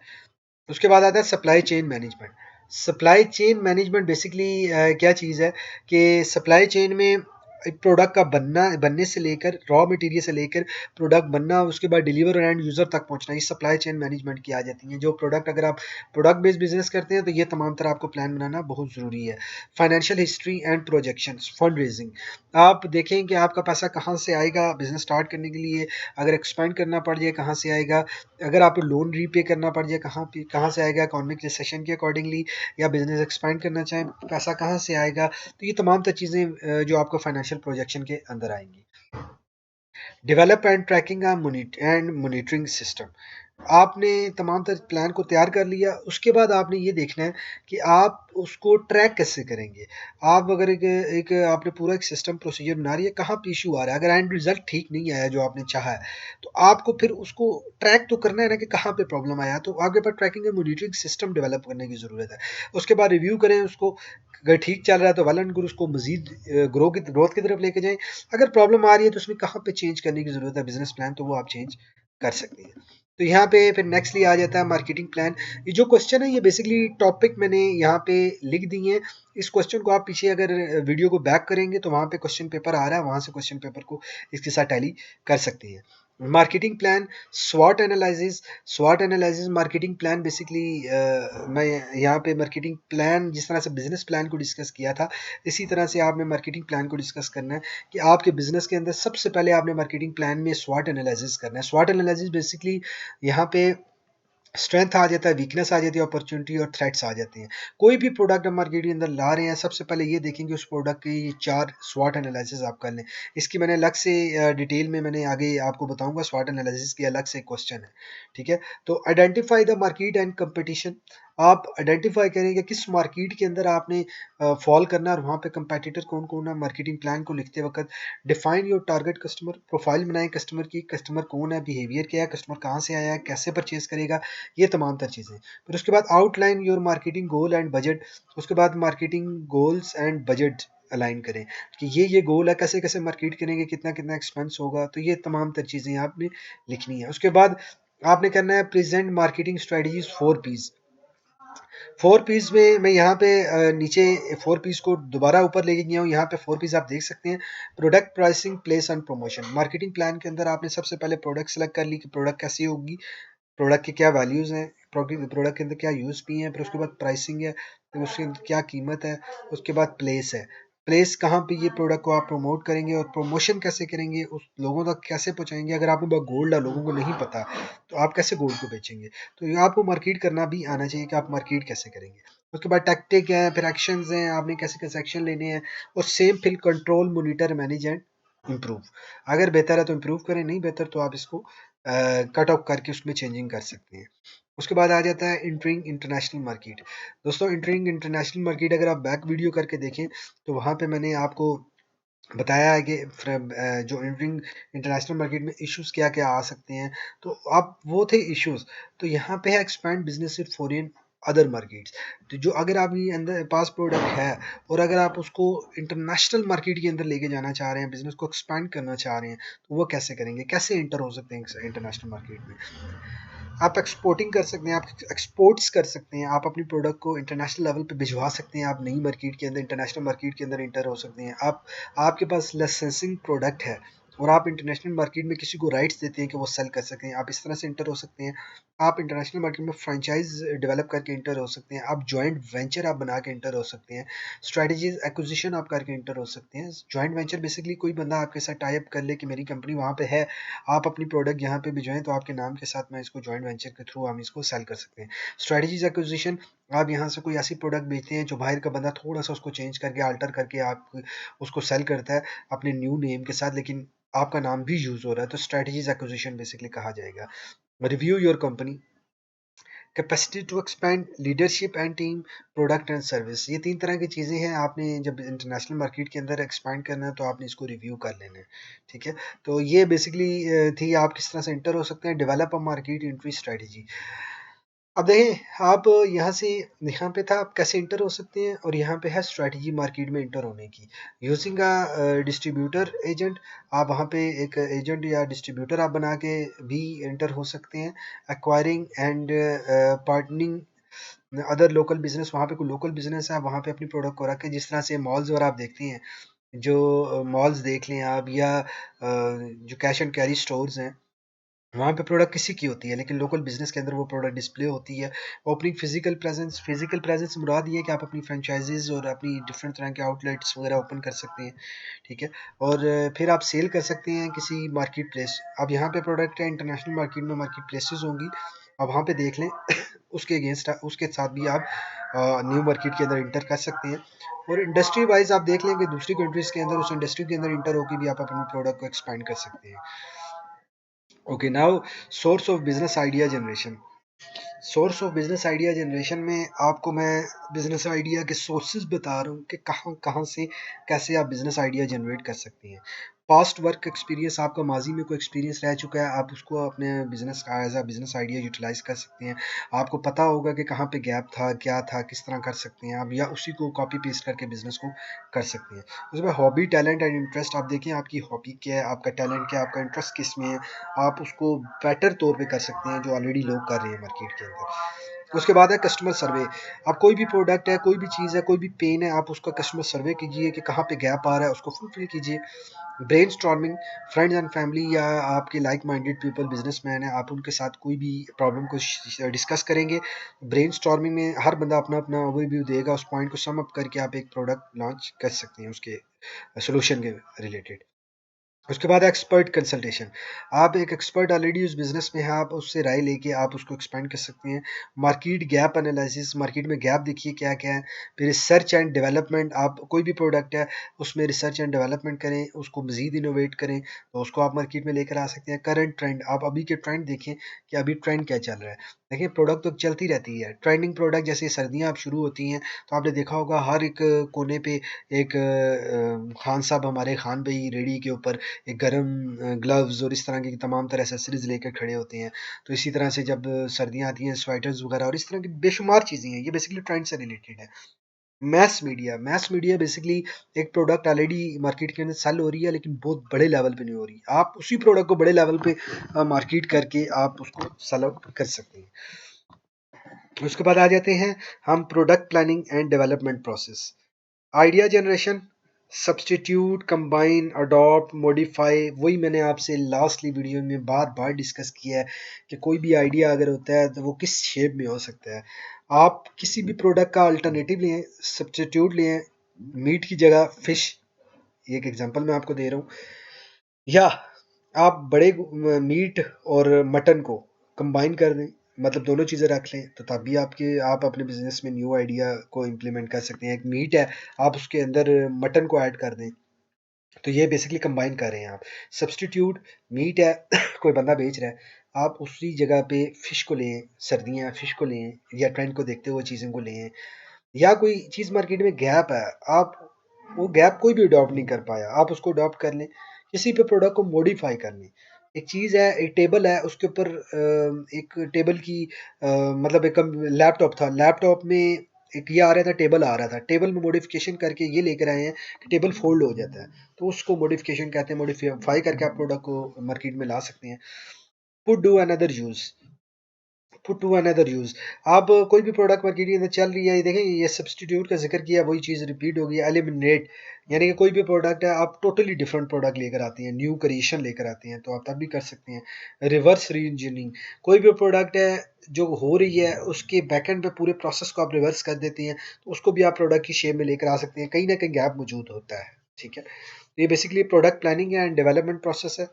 उसके बाद आता है supply chain management. Supply chain management basically क्या चीज़ है कि सप्लाई चेन में एक प्रोडक्ट का बनने से लेकर, रॉ मटेरियल से लेकर प्रोडक्ट बनना, उसके बाद डिलीवर एंड यूज़र तक पहुंचना, ये सप्लाई चेन मैनेजमेंट की आ जाती है। जो प्रोडक्ट, अगर आप प्रोडक्ट बेस्ड बिजनेस करते हैं तो ये तमाम तरह आपको प्लान बनाना बहुत ज़रूरी है। Financial history and projections, fund raising, आप देखें कि आपका पैसा कहाँ से आएगा बिजनेस स्टार्ट करने के लिए, अगर एक्सपेंड करना पड़ जाए कहाँ से आएगा, अगर आपको लोन रीपे करना पड़ जाए कहाँ से आएगा, इकोनॉमिक रिसेशन के अकॉर्डिंगली, या बिजनेस एक्सपेंड करना चाहें, पैसा कहाँ से आएगा। तो ये तमाम तर चीज़ें जो आपको फाइनेंशियल प्रोजेक्शन के अंदर आएंगी। Develop and tracking and monitoring system, आपने तमाम तर प्लान को तैयार कर लिया, उसके बाद आपने ये देखना है कि आप उसको ट्रैक कैसे करेंगे। आप अगर एक आपने पूरा एक सिस्टम प्रोसीजर बना रही है, कहाँ पे इशू आ रहा है, अगर एंड रिजल्ट ठीक नहीं आया जो आपने चाहा है, तो आपको फिर उसको ट्रैक तो करना है ना कि कहाँ पे प्रॉब्लम आया। तो आपके पास tracking and monitoring system develop करने की ज़रूरत है। उसके बाद रिव्यू करें उसको, अगर ठीक चल रहा है तो वेल एंड गुड, उसको मजीद ग्रोथ की तरफ लेके जाएं। अगर प्रॉब्लम आ रही है तो उसमें कहाँ पे चेंज करने की ज़रूरत है बिजनेस प्लान, तो वो आप चेंज कर सकते हैं। तो यहाँ पे फिर नेक्स्टली आ जाता है मार्केटिंग प्लान। ये जो क्वेश्चन है, ये बेसिकली टॉपिक मैंने यहाँ पे लिख दिए हैं। इस क्वेश्चन को आप पीछे अगर वीडियो को बैक करेंगे तो वहाँ पे क्वेश्चन पेपर आ रहा है, वहाँ से क्वेश्चन पेपर को इसके साथ टैली कर सकते हैं। Marketing plan, स्वॉट analysis. स्वॉट analysis marketing plan basically, मैं यहाँ पे मार्केटिंग प्लान जिस तरह से बिजनेस प्लान को डिस्कस किया था, इसी तरह से आपने मार्केटिंग प्लान को डिस्कस करना है कि आपके बिजनेस के अंदर सबसे पहले आपने मार्केटिंग प्लान में स्वॉट एनालिसिस करना है। स्वॉट एनालिसिस बेसिकली यहाँ पे स्ट्रेंथ आ जाता है, वीकनेस आ जाती है, अपॉर्चुनिटी और थ्रेट्स आ जाते हैं। कोई भी प्रोडक्ट हम मार्केट के अंदर ला रहे हैं, सबसे पहले ये देखेंगे उस प्रोडक्ट की 4 स्वॉट एनालिसिस आप कर लें। इसकी मैंने अलग से डिटेल में मैंने आगे आपको बताऊंगा, स्वॉट एनालिसिस की अलग से क्वेश्चन है, ठीक है। तो identify the market and competition. आप आइडेंटिफाई करेंगे किस मार्केट के अंदर आपने फॉल करना है और वहाँ पे कंपेटिटर कौन कौन है। मार्केटिंग प्लान को लिखते वक्त define your target customer, profile बनाएं कस्टमर की, कस्टमर कौन है, बिहेवियर क्या है, कस्टमर कहाँ से आया है, कैसे परचेज करेगा, ये तमाम तर चीज़ें। फिर उसके बाद outline your marketing goal and budget. उसके बाद marketing goals and budget align करें कि ये गोल है, कैसे कैसे मार्केट करेंगे, कितना कितना एक्सपेंस होगा, तो ये तमाम तर चीज़ें आपने लिखनी है। उसके बाद आपने करना है present marketing strategies 4 P's. 4 P's में मैं यहाँ पे नीचे 4 पीस को दोबारा ऊपर लेके गया हूँ। यहाँ पे 4 पीस आप देख सकते हैं। Product, pricing, place and promotion. Marketing plan के अंदर आपने सबसे पहले प्रोडक्ट सेलेक्ट कर ली कि प्रोडक्ट कैसी होगी, प्रोडक्ट के क्या वैल्यूज़ हैं, प्रोडक्ट के अंदर क्या यूएसपी हैं, फिर उसके बाद प्राइसिंग है, फिर उसके अंदर क्या कीमत है, उसके बाद प्लेस है। प्लेस कहाँ पे ये प्रोडक्ट को आप प्रमोट करेंगे और प्रमोशन कैसे करेंगे, उस लोगों तक कैसे पहुँचाएंगे। अगर आपके पास गोल्ड है, लोगों को नहीं पता, तो आप कैसे गोल्ड को बेचेंगे। तो ये आपको मार्केट करना भी आना चाहिए कि आप मार्केट कैसे करेंगे। उसके बाद टैक्टिक है, फिर एक्शंस हैं, आपने कैसे कैसे एक्शन लेने हैं। और सेम फिर control, monitor, manage and improve. अगर बेहतर है तो इम्प्रूव करें, नहीं बेहतर तो आप इसको कट ऑफ करके उसमें चेंजिंग कर सकते हैं। उसके बाद आ जाता है इंटरिंग इंटरनेशनल मार्केट। दोस्तों इंटरिंग इंटरनेशनल मार्केट अगर आप बैक वीडियो करके देखें तो वहाँ पे मैंने आपको बताया है कि जो इंटरिंग इंटरनेशनल मार्केट में इश्यूज क्या क्या आ सकते हैं। तो अब वो थे इश्यूज। तो यहाँ पे है expand business in foreign other markets. तो जो अगर आप ये अंदर पास प्रोडक्ट है और अगर आप उसको इंटरनेशनल मार्केट के अंदर लेके जाना चाह रहे हैं, बिजनेस को एक्सपैंड करना चाह रहे हैं, तो वो कैसे करेंगे, कैसे इंटर हो सकते हैं इंटरनेशनल मार्केट में। आप एक्सपोर्टिंग कर सकते हैं, आप एक्सपोर्ट्स कर सकते हैं, आप अपनी प्रोडक्ट को इंटरनेशनल लेवल पे भिजवा सकते हैं, आप नई मार्केट के अंदर, इंटरनेशनल मार्केट के अंदर इंटर हो सकते हैं। आप आपके पास लाइसेंसिंग प्रोडक्ट है और आप इंटरनेशनल मार्केट में किसी को राइट्स देते हैं कि वो सेल कर सकें, आप इस तरह से इंटर हो सकते हैं। आप इंटरनेशनल मार्केट में फ्रेंचाइज डेवलप करके इंटर हो सकते हैं, आप जॉइंट वेंचर आप बना के इंटर हो सकते हैं, स्ट्रेटजीज एक्विजिशन आप करके इंटर हो सकते हैं। जॉइंट वेंचर बेसिकली कोई बंदा आपके साथ टाई अप कर ले कि मेरी कंपनी वहाँ पे है, आप अपनी प्रोडक्ट यहाँ पे भिजवाएं तो आपके नाम के साथ मैं इसको जॉइंट वेंचर के थ्रू हम इसको सेल कर सकते हैं। स्ट्रेटजीज एक्विजिशन, आप यहाँ से कोई ऐसी प्रोडक्ट बेचते हैं जो बाहर का बंदा थोड़ा सा उसको चेंज करके अल्टर करके आप उसको सेल करता है अपने न्यू नेम के साथ, लेकिन आपका नाम भी यूज हो रहा है, तो स्ट्रेटजीज एक्विजिशन बेसिकली कहा जाएगा। Review your company, capacity to expand, leadership and team, product and service. ये 3 तरह की चीज़ें हैं। आपने जब इंटरनेशनल मार्केट के अंदर एक्सपैंड करना है तो आपने इसको रिव्यू कर लेना है, ठीक है। तो ये बेसिकली थी आप किस तरह से इंटर हो सकते हैं। Develop a market entry strategy. अब देखें आप यहाँ से, यहाँ पे था आप कैसे इंटर हो सकते हैं और यहाँ पे है स्ट्रेटजी मार्केट में इंटर होने की। यूजिंग अ डिस्ट्रीब्यूटर एजेंट, आप वहाँ पे एक एजेंट या डिस्ट्रीब्यूटर आप बना के भी इंटर हो सकते हैं। Acquiring and partnering other local business, वहाँ पे कोई लोकल बिजनेस है, वहाँ पे अपनी प्रोडक्ट को रख के, जिस तरह से मॉल्स वगैरह आप देखते हैं, जो मॉल्स देख लें आप, या जो कैश एंड कैरी स्टोर्स हैं, वहाँ पे प्रोडक्ट किसी की होती है लेकिन लोकल बिजनेस के अंदर वो प्रोडक्ट डिस्प्ले होती है। Opening physical presence, physical presence मुराद ये है कि आप अपनी फ्रेंचाइजीज और अपनी डिफरेंट तरह के आउटलेट्स वगैरह ओपन कर सकते हैं, ठीक है। और फिर आप सेल कर सकते हैं किसी मार्केट प्लेस। अब यहाँ पे प्रोडक्ट है, इंटरनेशनल मार्केट में मार्केट प्लेसेस होंगी, आप वहाँ पे देख लें उसके अगेंस्ट उसके साथ भी आप न्यू मार्केट के अंदर इंटर कर सकते हैं। और इंडस्ट्री वाइज आप देख लें कि दूसरी कंट्रीज के अंदर उस इंडस्ट्री के अंदर इंटर होकर भी आप अपने प्रोडक्ट को एक्सपांड कर सकते हैं। Okay now, source of business idea generation. Source of business idea generation में आपको मैं बिजनेस आइडिया के सोर्सेज बता रहा हूँ कि कहाँ कहाँ से कैसे आप बिजनेस आइडिया जनरेट कर सकते हैं। पास्ट वर्क एक्सपीरियंस, आपका माजी में कोई एक्सपीरियंस रह चुका है, आप उसको अपने बिजनेस का as a business idea utilize कर सकते हैं। आपको पता होगा कि कहाँ पे गैप था, क्या था, किस तरह कर सकते हैं आप, या उसी को कॉपी पेस्ट करके बिजनेस को कर सकते हैं। उसमें हॉबी, टैलेंट एंड इंटरेस्ट, आप देखें आपकी हॉबी क्या है, आपका टैलेंट क्या है, आपका इंटरेस्ट किस में है, आप उसको बेटर तौर पे कर सकते हैं जो ऑलरेडी लोग कर रहे हैं मार्केट के अंदर। उसके बाद है कस्टमर सर्वे। आप कोई भी प्रोडक्ट है, कोई भी चीज़ है, कोई भी पेन है, आप उसका कस्टमर सर्वे कीजिए कि कहाँ पे गैप आ रहा है, उसको फुलफिल कीजिए। Brain storming, friends and family या आपके लाइक माइंडेड पीपल बिजनेसमैन है, आप उनके साथ कोई भी प्रॉब्लम को डिस्कस करेंगे। ब्रेन स्टॉर्मिंग में हर बंदा अपना अपना ओवरव्यू देगा, उस पॉइंट को सम अप करके आप एक प्रोडक्ट लॉन्च कर सकते हैं उसके सोल्यूशन के रिलेटेड। उसके बाद एक्सपर्ट कंसल्टेशन। आप एक एक्सपर्ट ऑलरेडी उस बिजनेस में है, आप उससे राय लेके आप उसको एक्सपेंड कर सकते हैं। मार्केट गैप एनालिसिस, मार्केट में गैप देखिए क्या क्या है। फिर रिसर्च एंड डेवलपमेंट, आप कोई भी प्रोडक्ट है उसमें रिसर्च एंड डेवलपमेंट करें, उसको मजीद इनोवेट करें तो उसको आप मार्केट में लेकर आ सकते हैं। करंट ट्रेंड, आप अभी के ट्रेंड देखें कि अभी ट्रेंड क्या चल रहा है। देखिए प्रोडक्ट तो चलती रहती है, ट्रेंडिंग प्रोडक्ट जैसे सर्दियाँ अब शुरू होती हैं तो आपने देखा होगा हर एक कोने पे एक खान साहब, हमारे खान भाई रेडी के ऊपर एक गर्म ग्लव्स और इस तरह की तमाम तरह एसेसरीज लेकर खड़े होते हैं। तो इसी तरह से जब सर्दियाँ आती हैं स्वेटर्स वगैरह और इस तरह की बेशुमार चीज़ें हैं, ये बेसिकली ट्रेंड से रिलेटेड है। मैस मीडिया बेसिकली एक प्रोडक्ट ऑलरेडी मार्केट के अंदर सेल हो रही है लेकिन बहुत बड़े लेवल पे नहीं हो रही, आप उसी प्रोडक्ट को बड़े लेवल पे मार्केट करके आप उसको सेल आउट कर सकते हैं। उसके बाद आ जाते हैं हम product planning and development process. Idea generation, substitute, combine, adopt, modify, वही मैंने आपसे लास्टली वीडियो में बार बार डिस्कस किया है कि कोई भी आइडिया अगर होता है तो वो किस शेप में हो सकता है। आप किसी भी प्रोडक्ट का अल्टरनेटिव लें, सब्सटीट्यूट लें, मीट की जगह फिश, एक एग्जांपल मैं आपको दे रहा हूँ, या आप बड़े मीट और मटन को कंबाइन कर दें, मतलब दोनों चीज़ें रख लें, तो तभी आप अपने बिजनेस में न्यू आइडिया को इम्प्लीमेंट कर सकते हैं। एक मीट है, आप उसके अंदर मटन को ऐड कर दें, तो ये बेसिकली कंबाइन कर रहे हैं आप। सब्सटीट्यूट, मीट है कोई बंदा बेच रहा है, आप उसी जगह पे फिश को लें, सर्दियाँ फिश को लें या ट्रेंड को देखते हुए चीज़ों को लें, या कोई चीज़ मार्केट में गैप है, आप वो गैप कोई भी अडॉप्ट नहीं कर पाया, आप उसको अडॉप्ट कर लें, किसी पे प्रोडक्ट को मॉडिफाई कर लें। एक चीज़ है, एक टेबल है, उसके ऊपर एक टेबल की मतलब एक लैपटॉप था, लैपटॉप में एक ये आ रहा था, टेबल आ रहा था, टेबल में मॉडिफिकेशन करके ये लेकर आए हैं कि टेबल फोल्ड हो जाता है, तो उसको मॉडिफिकेशन कहते हैं, मॉडिफाई करके आप प्रोडक्ट को मार्केट में ला सकते हैं। Put do another use, put to another use, आप कोई भी प्रोडक्ट मार्केट के अंदर चल रही है, ये देखें ये सब्सटीट्यूट का जिक्र किया, वही चीज़ रिपीट होगी। एलिमिनेट, यानी कि कोई भी प्रोडक्ट है आप टोटली डिफरेंट प्रोडक्ट लेकर आते हैं, न्यू क्रिएशन लेकर आते हैं, तो आप तब भी कर सकते हैं। रिवर्स री इंजीनियरिंग, कोई भी प्रोडक्ट है जो हो रही है उसके बैकएंड पे पूरे प्रोसेस को आप रिवर्स कर देते हैं, तो उसको भी आप प्रोडक्ट की शेप में लेकर आ सकते हैं, कहीं ना कहीं गैप मौजूद होता है। ठीक है, ये basically product planning and development process है।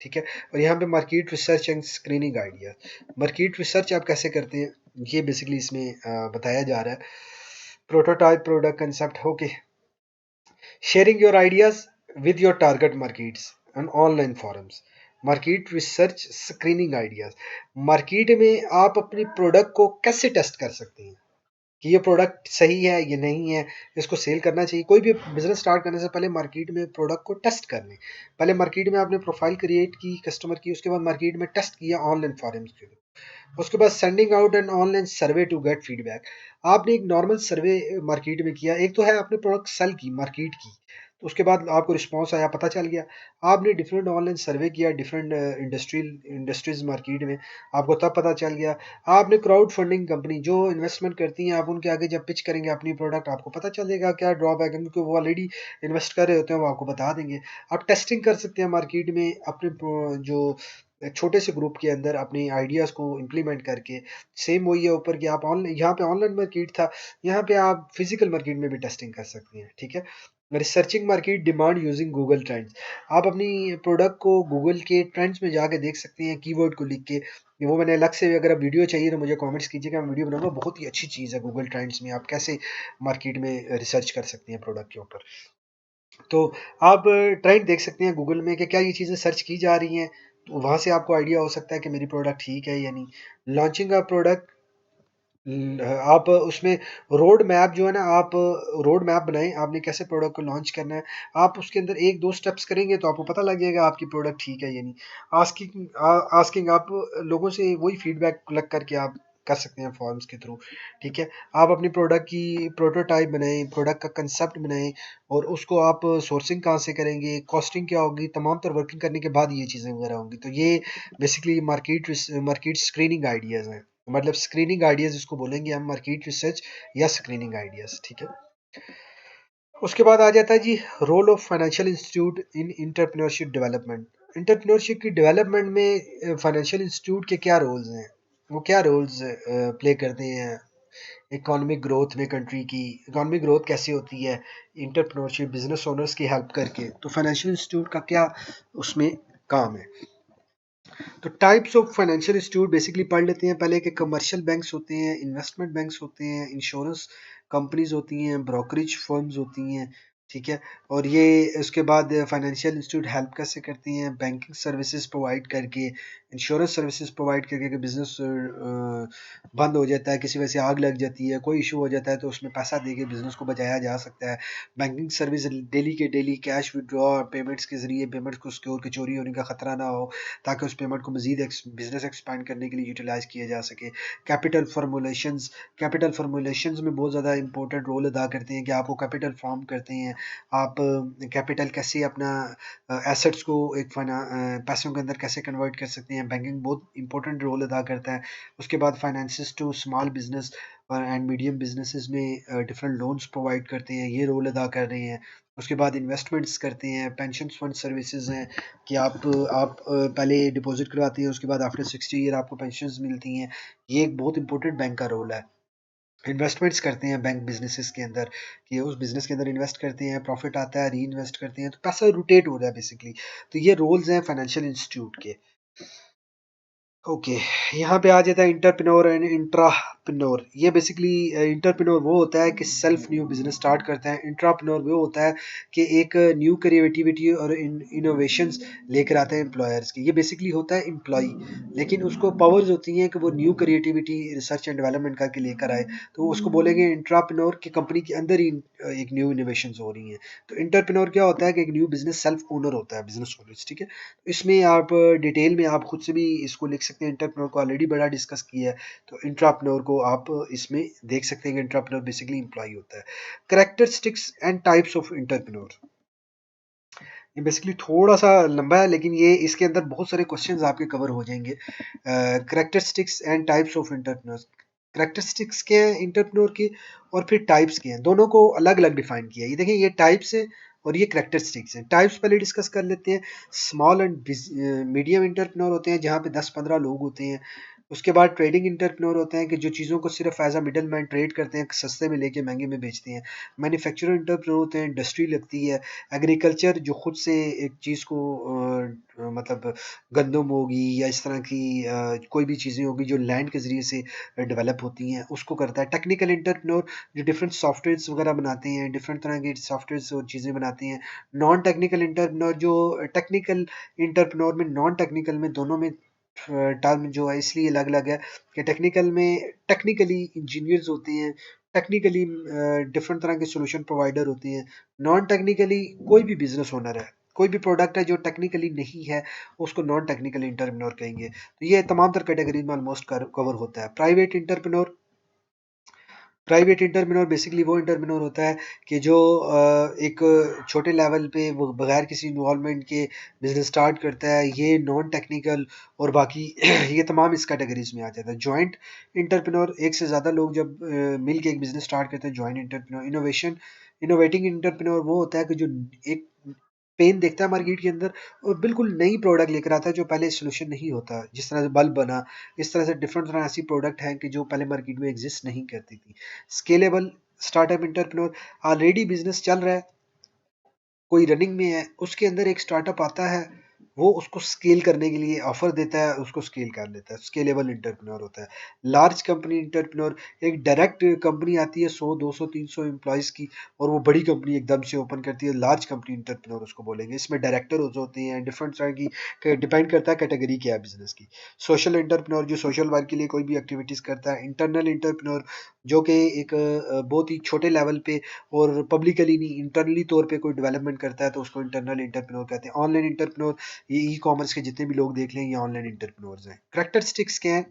ठीक है, और यहाँ पे market research and screening idea, market research आप कैसे करते हैं ये बेसिकली इसमें बताया जा रहा है। Prototype, product concept, okay, sharing your ideas with your target markets and online forums. Market research, screening ideas, market में आप अपनी प्रोडक्ट को कैसे टेस्ट कर सकते हैं कि ये प्रोडक्ट सही है, ये नहीं है, इसको सेल करना चाहिए। कोई भी बिजनेस स्टार्ट करने से पहले मार्केट में प्रोडक्ट को टेस्ट कर लें। पहले मार्केट में आपने प्रोफाइल क्रिएट की कस्टमर की, उसके बाद मार्केट में टेस्ट किया ऑनलाइन फॉरम्स के थ्रू, उसके बाद sending out an online survey to get feedback. आपने एक नॉर्मल सर्वे मार्केट में किया, एक तो है आपने प्रोडक्ट सेल की मार्केट की, तो उसके बाद आपको रिस्पांस आया, पता चल गया। आपने डिफरेंट ऑनलाइन सर्वे किया डिफरेंट इंडस्ट्रीज मार्केट में, आपको तब पता चल गया। आपने क्राउड फंडिंग कंपनी जो इन्वेस्टमेंट करती हैं, आप उनके आगे जब पिच करेंगे अपनी प्रोडक्ट, आपको पता चलेगा क्या ड्रॉबैक है, क्योंकि वो ऑलरेडी इन्वेस्ट कर रहे होते हैं, वो आपको बता देंगे। आप टेस्टिंग कर सकते हैं मार्केट में अपने जो छोटे से ग्रुप के अंदर अपनी आइडियाज़ को इम्प्लीमेंट करके। सेम वही है ऊपर कि आप ऑनलाइन, यहाँ पे ऑनलाइन मार्केट था, यहाँ पे आप फिजिकल मार्केट में भी टेस्टिंग कर सकते हैं। ठीक है, researching market demand using Google trends, आप अपनी प्रोडक्ट को गूगल के ट्रेंड्स में जाके देख सकते हैं कीवर्ड को लिख के। वो मैंने अलग से, अगर आप वीडियो चाहिए तो मुझे कमेंट्स कीजिएगा, मैं वीडियो बनाऊंगा, बहुत ही अच्छी चीज़ है गूगल ट्रेंड्स में, आप कैसे मार्केट में रिसर्च कर सकते हैं प्रोडक्ट के ऊपर। तो आप ट्रेंड देख सकते हैं गूगल में कि क्या ये चीज़ें सर्च की जा रही हैं, तो वहाँ से आपको आइडिया हो सकता है कि मेरी प्रोडक्ट ठीक है या नहीं। लॉन्चिंग का प्रोडक्ट, आप उसमें रोड मैप जो है ना, आप रोड मैप बनाएं, आपने कैसे प्रोडक्ट को लॉन्च करना है, आप उसके अंदर एक दो स्टेप्स करेंगे तो आपको पता लग जाएगा आपकी प्रोडक्ट ठीक है या नहीं। आस्किंग आस्किंग आप लोगों से वही फीडबैक कलेक्ट करके आप कर सकते हैं फॉर्म्स के थ्रू। ठीक है, आप अपनी प्रोडक्ट की प्रोटोटाइप बनाएं, प्रोडक्ट का कंसेप्ट बनाएं, और उसको आप सोर्सिंग कहाँ से करेंगे, कॉस्टिंग क्या होगी, तमाम तर वर्किंग करने के बाद ये चीज़ें वगैरह होंगी। तो ये बेसिकली मार्केट स्क्रीनिंग आइडियाज़ हैं। मतलब स्क्रीनिंग आइडियाज इसको बोलेंगे हम, मार्केट रिसर्च या स्क्रीनिंग आइडियाज, ठीक है। उसके बाद आ जाता है जी role of financial institute in entrepreneurship development. Entrepreneurship की डेवलपमेंट में फाइनेंशियल इंस्टीट्यूट के क्या रोल्स हैं, वो क्या रोल्स प्ले करते हैं इकोनॉमिक ग्रोथ में, कंट्री की इकोनॉमिक ग्रोथ कैसे होती है इंटरप्रेन्योरशिप बिजनेस ओनर्स की हेल्प करके, तो फाइनेंशियल इंस्टीट्यूट का क्या उसमें काम है। तो types of financial institute basically पढ़ लेते हैं पहले, कि कमर्शियल बैंक्स होते हैं, इन्वेस्टमेंट बैंक्स होते हैं, इंश्योरेंस कंपनीज होती हैं, ब्रोकरेज फर्म्स होती हैं, ठीक है। और ये उसके बाद फाइनेंशियल इंस्टीट्यूट हेल्प कैसे करती हैं, बैंकिंग सर्विसेज प्रोवाइड करके, इंश्योरेंस सर्विसेज प्रोवाइड करके, कि बिजनेस बंद हो जाता है, किसी वजह से आग लग जाती है, कोई इशू हो जाता है, तो उसमें पैसा दे के बिजनेस को बचाया जा सकता है। बैंकिंग सर्विस डेली के डेली कैश विड्रॉ पेमेंट्स के जरिए पेमेंट्स को सिक्योर के चोरी होने का खतरा ना हो, ताकि उस पेमेंट को मजीद बिजनेस एक्सपैंड करने के लिए यूटिलाइज किया जा सके। कैपिटल फॉर्मुलेशंस में बहुत ज़्यादा इंपॉर्टेंट रोल अदा करते हैं, कि आपको कैपिटल फॉर्म करते हैं, आप कैपिटल कैसे अपना एसेट्स को एक पैसों के अंदर कैसे कन्वर्ट कर सकते हैं, बैंकिंग बहुत इंपॉर्टेंट रोल अदा करता है। उसके बाद finances to small business and medium businesses में डिफरेंट लोन्स प्रोवाइड करते हैं, ये रोल अदा कर रहे हैं। उसके बाद इन्वेस्टमेंट्स करते हैं, पेंशन फंड सर्विसेज हैं, कि आप पहले डिपॉजिट करवाती हैं, उसके बाद आफ्टर 60 ईयर आपको पेंशन मिलती हैं, ये एक बहुत इंपॉर्टेंट बैंक का रोल है। इन्वेस्टमेंट्स करते हैं बैंक बिजनेसेस के अंदर, कि उस बिजनेस के अंदर इन्वेस्ट करते हैं, प्रॉफिट आता है री इन्वेस्ट करते हैं, तो पैसा रोटेट हो रहा है बेसिकली। तो ये रोल्स हैं फाइनेंशियल इंस्टीट्यूट के। ओके, यहाँ पे आ जाता है इंटरप्रेन्योर एंड इंट्राप्रेन्योर। ये बेसिकली इंटरप्रेन्योर वो होता है कि सेल्फ न्यू बिजनेस स्टार्ट करता है, इंट्राप्रेन्योर वो होता है कि एक न्यू क्रिएटिविटी और इनोवेशंस लेकर आता है एम्प्लॉयर्स की। ये बेसिकली होता है एम्प्लॉय, लेकिन उसको पावर्स होती हैं कि वो new creativity research and development करके लेकर आए, तो वो उसको बोलेंगे इंट्राप्रेन्योर, की कंपनी के अंदर ही एक न्यू इनोवेशंस हो रही हैं। तो इंटरप्रेन्योर क्या होता है कि एक न्यू बिजनेस सेल्फ ओनर होता है, बिजनेस ओनर, ठीक है। इसमें आप डिटेल में आप खुद से भी इसको लिख सकते हैं, इंटरप्रेन्योर को ऑलरेडी बड़ा डिस्कस किया है, तो इंट्राप्रेन्योर को आप इसमें देख सकते हैं कि इंट्राप्रेन्योर बेसिकली एम्प्लॉय होता है। Characteristics and types of entrepreneur, ये बेसिकली थोड़ा सा लंबा है, लेकिन ये इसके अंदर बहुत सारे क्वेश्चंस आपके कवर हो जाएंगे। Characteristics and types of entrepreneur, characteristics के हैं इंटरप्रेन्योर के, और फिर टाइप्स के हैं, दोनों को अलग अलग डिफाइन किया है। ये देखिए, ये टाइप्स है और ये कैरेक्टरिस्टिक्स हैं। टाइप्स पहले डिस्कस कर लेते हैं। स्मॉल एंड मीडियम इंटरप्रेन्योर होते हैं, जहाँ पे 10-15 लोग होते हैं। उसके बाद ट्रेडिंग इंटरप्रेन्योर होते हैं, कि जो चीज़ों को सिर्फ as a middle man trade करते हैं, सस्ते में लेके महंगे में बेचते हैं। मैन्युफैक्चरर इंटरप्रेन्योर होते हैं, इंडस्ट्री लगती है। एग्रीकल्चर, जो खुद से एक चीज़ को मतलब गंदम होगी या इस तरह की कोई भी चीज़ें होगी जो लैंड के ज़रिए से डेवलप होती हैं, उसको करता है। टेक्निकल इंटरप्रेन्योर, जो डिफरेंट सॉफ्टवेयर्स वगैरह बनाते हैं, डिफरेंट तरह के सॉफ्टवेयर्स और चीज़ें बनाते हैं। नॉन टेक्निकल इंटरप्रेन्योर, जो टेक्निकल इंटरप्रेन्योर में नॉन टेक्निकल में दोनों में टर्म जो है इसलिए अलग अलग है, कि टेक्निकल में टेक्निकली इंजीनियर्स होते हैं, टेक्निकली डिफरेंट तरह के सोल्यूशन प्रोवाइडर होते हैं। नॉन टेक्निकली कोई भी बिजनेस ओनर है, कोई भी प्रोडक्ट है जो टेक्निकली नहीं है, उसको नॉन टेक्निकल इंटरप्रेन्योर कहेंगे। तो ये तमाम तर कैटेगरीज में ऑलमोस्ट कवर होता है। प्राइवेट इंटरप्रेन्योर बेसिकली वो इंटरप्रेन्योर होता है कि जो एक छोटे लेवल पे वो बगैर किसी इन्वॉल्वमेंट के बिजनेस स्टार्ट करता है, ये नॉन टेक्निकल और बाकी ये तमाम इस कैटेगरीज में आ जाता है। जॉइंट इंटरप्रेन्योर, एक से ज़्यादा लोग जब मिल के एक बिजनेस स्टार्ट करते हैं, जॉइंट इंटरप्रेन्योर। इनोवेटिंग इंटरप्रेन्योर वो होता है कि जो एक पेन देखता है मार्केट के अंदर और बिल्कुल नई प्रोडक्ट लेकर आता है, जो पहले सोल्यूशन नहीं होता। जिस तरह से बल्ब बना, इस तरह से डिफरेंट तरह ऐसी प्रोडक्ट हैं कि जो पहले मार्केट में एग्जिस्ट नहीं करती थी। Scalable startup entrepreneur, already business चल रहा है, कोई रनिंग में है, उसके अंदर एक स्टार्टअप आता है, वो उसको स्केल करने के लिए ऑफर देता है, उसको स्केल कर लेता है, स्केलेबल इंटरप्रेन्योर होता है। लार्ज कंपनी इंटरप्रेन्योर, एक डायरेक्ट कंपनी आती है 100 200 300 एम्प्लॉयज़ की, और वो बड़ी कंपनी एकदम से ओपन करती है, लार्ज कंपनी इंटरप्रेन्योर उसको बोलेंगे। इसमें डायरेक्टर होते हैं, डिफरेंट तरह की, डिपेंड करता है कैटेगरी क्या है बिजनेस की। सोशल इंटरप्रेन्योर, जो सोशल वर्क के लिए कोई भी एक्टिविटीज़ करता है। इंटरनल इंटरप्रेन्योर, जो कि एक बहुत ही छोटे लेवल पे और पब्लिकली नहीं, इंटरनली तौर पे कोई डेवलपमेंट करता है, तो उसको इंटरनल इंटरप्रेन्योर कहते हैं। ऑनलाइन इंटरप्रेन्योर, ये ई कॉमर्स के जितने भी लोग देख लें, ये ऑनलाइन इंटरप्रेन्योर्स हैं। कैरेक्टरिस्टिक्स क्या हैं?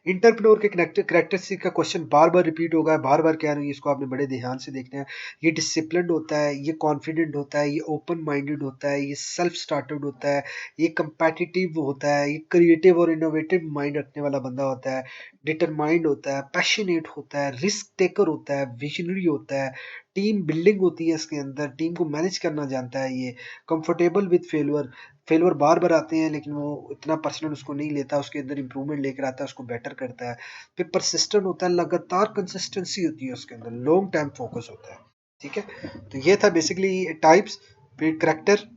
इंटरप्रेन्योर के कैरेक्टरिस्टिक का क्वेश्चन बार बार रिपीट होगा, बार बार कह रही है, इसको आपने बड़े ध्यान से देखना है। ये डिसिप्लिन्ड होता है, ये कॉन्फिडेंट होता है, ये ओपन माइंडेड होता है, ये सेल्फ स्टार्टेड होता है, ये कंपेटिटिव होता है, ये क्रिएटिव और इनोवेटिव माइंड रखने वाला बंदा होता है, डिटरमाइंड होता है, पैशनेट होता है, रिस्क टेकर होता है, विजनरी होता है, टीम बिल्डिंग होती है इसके अंदर, टीम को मैनेज करना जानता है ये, कंफर्टेबल विद फेलियर, फेलियर बार बार आते हैं लेकिन वो इतना पर्सनल उसको नहीं लेता, उसके अंदर इंप्रूवमेंट लेकर आता है, उसको बेटर करता है। फिर परसिस्टेंट होता है, लगातार कंसिस्टेंसी होती है उसके अंदर, लॉन्ग टाइम फोकस होता है। ठीक है, तो ये था बेसिकली टाइप्स, फिर करेक्टर,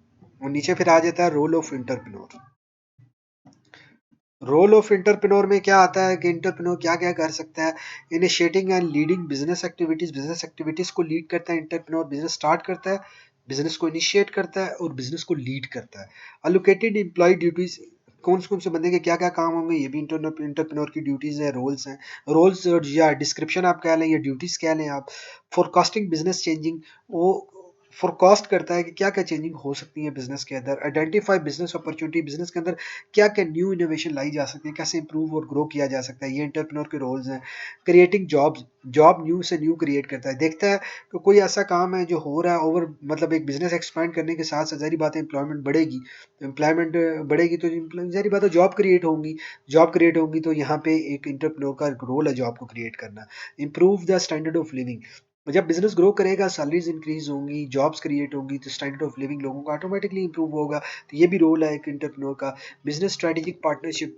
और नीचे फिर आ जाता है role of entrepreneur. Role of entrepreneur में क्या आता है कि इंटरप्रेन्योर क्या क्या कर सकता है। Initiating and leading business activities, business activities को लीड करता है इंटरप्रेन्योर, बिजनेस स्टार्ट करता है, बिजनेस को इनिशिएट करता है और बिजनेस को लीड करता है। अलोकेटेड एम्प्लॉय ड्यूटीज, कौन से बंदे के क्या क्या काम होंगे, ये भी इंटरप्रेन्योर की ड्यूटीज है, रोल्स हैं, रोल्स या डिस्क्रिप्शन आप कह लें या ड्यूटीज कह लें आप। फोरकास्टिंग बिजनेस चेंजिंग, वो फोरकास्ट करता है कि क्या क्या चेंजिंग हो सकती है बिजनेस के अंदर। आइडेंटिफाई बिजनेस अपॉर्चुनिटी, बिजनेस के अंदर क्या क्या न्यू इनोवेशन लाई जा सकती है, कैसे इंप्रूव और ग्रो किया जा सकता है, ये इंटरप्रेन्योर के रोल्स हैं। क्रिएटिंग जॉब्स, जॉब न्यू से न्यू क्रिएट करता है, देखता है कि कोई ऐसा काम है जो हो रहा है ओवर, मतलब एक बिजनेस एक्सपैंड करने के साथ साथ जारी बात है एम्प्लॉयमेंट बढ़ेगी, एम्प्लॉयमेंट बढ़ेगी तो जारी बात है जॉब क्रिएट होंगी, जॉब क्रिएट होंगी तो यहाँ पे एक इंटरप्रेन्योर का रोल है जॉब को क्रिएट करना। Improve the standard of living, जब बिजनेस ग्रो करेगा, सैलरीज इंक्रीज होंगी, जॉब्स क्रिएट होंगी, तो स्टैंडर्ड ऑफ लिविंग लोगों का ऑटोमेटिकली इंप्रूव होगा। तो ये भी रोल है एक इंटरप्रेन्योर का। बिजनेस स्ट्रेटेजिक पार्टनरशिप,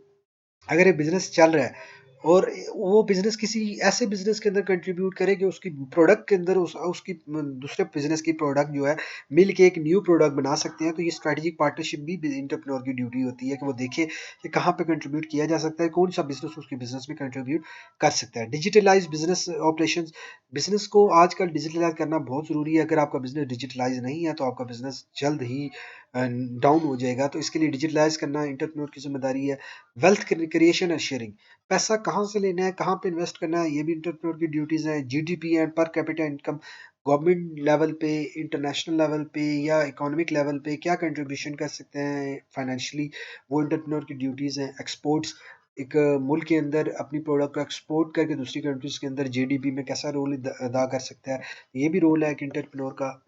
अगर ये बिजनेस चल रहा है और वो बिजनेस किसी ऐसे बिजनेस के अंदर कंट्रीब्यूट करे कि उसकी प्रोडक्ट के अंदर उसकी दूसरे बिजनेस की प्रोडक्ट जो है मिल के एक न्यू प्रोडक्ट बना सकते हैं, तो ये स्ट्रेटेजिक पार्टनरशिप भी इंटरप्रेन्योर की ड्यूटी होती है कि वो देखे कि कहाँ पे कंट्रीब्यूट किया जा सकता है, कौन सा बिजनेस उसकी बिजनेस में कंट्रीब्यूट कर सकता है। डिजिटलाइज बिजनेस ऑपरेशन, बिजनेस को आजकल डिजिटलाइज करना बहुत ज़रूरी है। अगर आपका बिजनेस डिजिटलाइज नहीं है तो आपका बिजनेस जल्द ही डाउन हो जाएगा, तो इसके लिए डिजिटलाइज करना इंटरप्रेन्योर की जिम्मेदारी है। वेल्थ क्रिएशन एंड शेयरिंग, पैसा कहाँ से लेना है, कहाँ पे इन्वेस्ट करना है, ये भी इंटरप्रेन्योर की ड्यूटीज है। GDP and per capita income, government level पे, इंटरनेशनल लेवल पे या इकोनॉमिक लेवल पे क्या कंट्रीब्यूशन कर सकते हैं फाइनेंशियली, वो इंटरप्रेन्योर की ड्यूटीज हैं। एक्सपोर्ट्स, एक मुल्क के अंदर अपनी प्रोडक्ट को एक्सपोर्ट करके दूसरी कंट्रीज के अंदर जीडीपी में कैसा रोल अदा कर सकता है, ये भी रोल है एक इंटरप्रेन्योर का।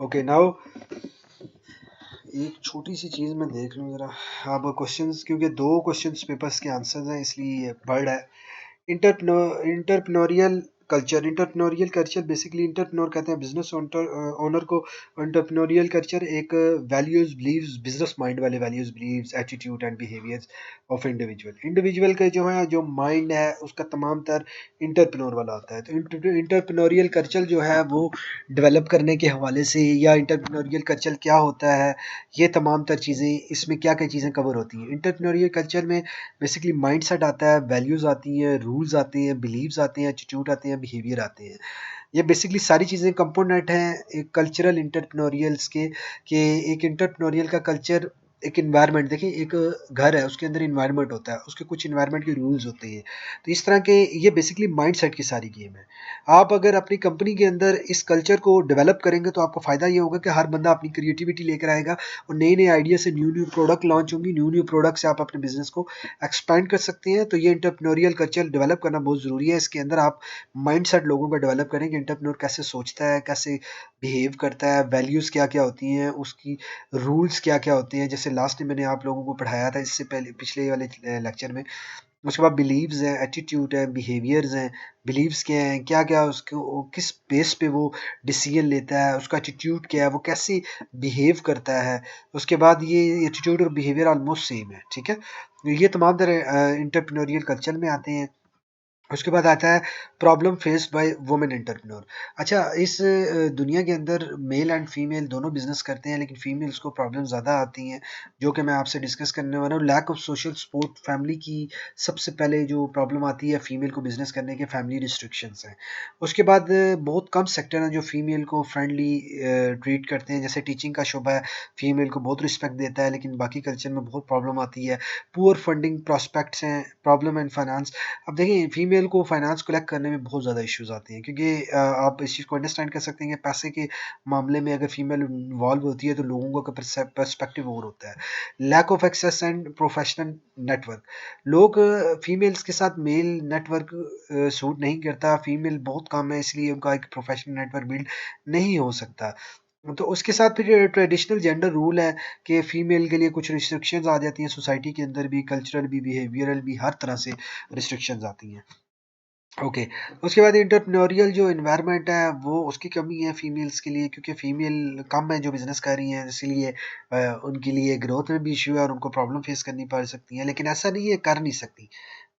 ओके नाउ एक छोटी सी चीज़ मैं देख लूँ ज़रा, अब क्वेश्चंस, क्योंकि दो क्वेश्चंस पेपर्स के आंसर्स हैं इसलिए वर्ड है। Entrepreneurial culture, entrepreneurial culture basically entrepreneur कहते हैं बिजनेस ओनर को। इंटरप्रेन्योरियल कल्चर एक वैल्यूज बिलीव्स, बिजनेस माइंड वाले values believes, attitude and behaviours of individual, individual का जो है जो माइंड है उसका तमाम तर इंटरप्रेन्योर वाला होता है। तो इंटरप्रेन्योरियल कल्चर जो है वो डेवलप करने के हवाले से, या इंटरप्रेन्योरियल कल्चर क्या होता है, ये तमाम तर चीज़ें, इसमें क्या क्या चीज़ें कवर होती हैं। इंटरप्रेन्योरियल कल्चर में बेसिकली माइंडसेट आता है, वैल्यूज़ आती हैं, रूल्स आते हैं, बिलीव्स आते हैं, एटीट्यूड आते हैं, बिहेवियर आते हैं। ये बेसिकली सारी चीज़ें कंपोनेंट हैं एक कल्चरल इंटरप्रेन्योरियल्स के, कि एक इंटरप्रेन्योरियल का कल्चर, एक इन्वायरमेंट देखिए, एक घर है उसके अंदर इन्वायरमेंट होता है, उसके कुछ इन्वायरमेंट के रूल्स होते हैं। तो इस तरह के ये बेसिकली माइंडसेट की सारी गेम है। आप अगर अपनी कंपनी के अंदर इस कल्चर को डेवलप करेंगे तो आपको फ़ायदा ये होगा कि हर बंदा अपनी क्रिएटिविटी लेकर आएगा और नए नए आइडिया से न्यू न्यू प्रोडक्ट लॉन्च होंगी, न्यू न्यू प्रोडक्ट से आप अपने बिजनेस को एक्सपैंड कर सकते हैं। तो ये इंटरप्रेन्योरियल कल्चर डेवलप करना बहुत ज़रूरी है। इसके अंदर आप माइंडसेट लोगों का डेवलप करें कि इंटरप्रेन्योर कैसे सोचता है, कैसे बिहेव करता है, वैल्यूज़ क्या-क्या होती हैं, उसकी रूल्स क्या-क्या होते हैं। जैसे लास्ट में मैंने आप लोगों को पढ़ाया था इससे पहले पिछले वाले लेक्चर में। उसके बाद बिलीव्स हैं, एटीट्यूड है, बिहेवियर्स हैं। बिलीव्स क्या हैं, क्या-क्या उसको वो किस बेस पे वो डिसीजन लेता है, उसका एटीट्यूड क्या है, वो कैसे बिहेव करता है। उसके बाद ये एटीट्यूड और बिहेवियर ऑलमोस्ट सेम है, ठीक है? ये तमाम तरह एंटरप्रेन्योरियल कल्चर में आते हैं। उसके बाद आता है problem faced by women entrepreneur. अच्छा, इस दुनिया के अंदर मेल एंड फीमेल दोनों बिजनेस करते हैं, लेकिन फीमेल्स को प्रॉब्लम ज़्यादा आती हैं, जो कि मैं आपसे डिस्कस करने वाला हूँ। Lack of social support, family की सबसे पहले जो प्रॉब्लम आती है फीमेल को बिजनेस करने के, फैमिली रिस्ट्रिक्शंस हैं। उसके बाद बहुत कम सेक्टर हैं जो फीमेल को फ्रेंडली ट्रीट करते हैं, जैसे टीचिंग का शोबा है, फीमेल को बहुत रिस्पेक्ट देता है, लेकिन बाकी कल्चर में बहुत प्रॉब्लम आती है। पुअर फंडिंग प्रॉस्पेक्ट्स हैं, प्रॉब्लम एंड फाइनेंस। अब देखिए फीमेल फीमेल को फाइनेंस कलेक्ट करने में बहुत ज़्यादा इश्यूज आते हैं, क्योंकि आप इस चीज़ को अंडरस्टैंड कर सकते हैं कि पैसे के मामले में अगर फीमेल इन्वॉल्व होती है तो लोगों का पर्सपेक्टिव और होता है। Lack of access and professional network, लोग फीमेल्स के साथ मेल नेटवर्क सूट नहीं करता, फीमेल बहुत कम है इसलिए उनका एक प्रोफेशनल नेटवर्क बिल्ड नहीं हो सकता। तो उसके साथ फिर ट्रेडिशनल जेंडर रूल है कि फीमेल के लिए कुछ रिस्ट्रिक्शंस आ जाती हैं सोसाइटी के अंदर भी, कल्चरल भी, बिहेवियरल भी, हर तरह से रिस्ट्रिक्शंस आती हैं। ओके, उसके बाद एंटरप्रेन्योरियल जो एनवायरनमेंट है वो उसकी कमी है फीमेल्स के लिए, क्योंकि फीमेल कम है जो बिजनेस कर रही हैं, इसीलिए उनके लिए ग्रोथ में भी इशू है और उनको प्रॉब्लम फेस करनी पड़ सकती है। लेकिन ऐसा नहीं है कर नहीं सकती,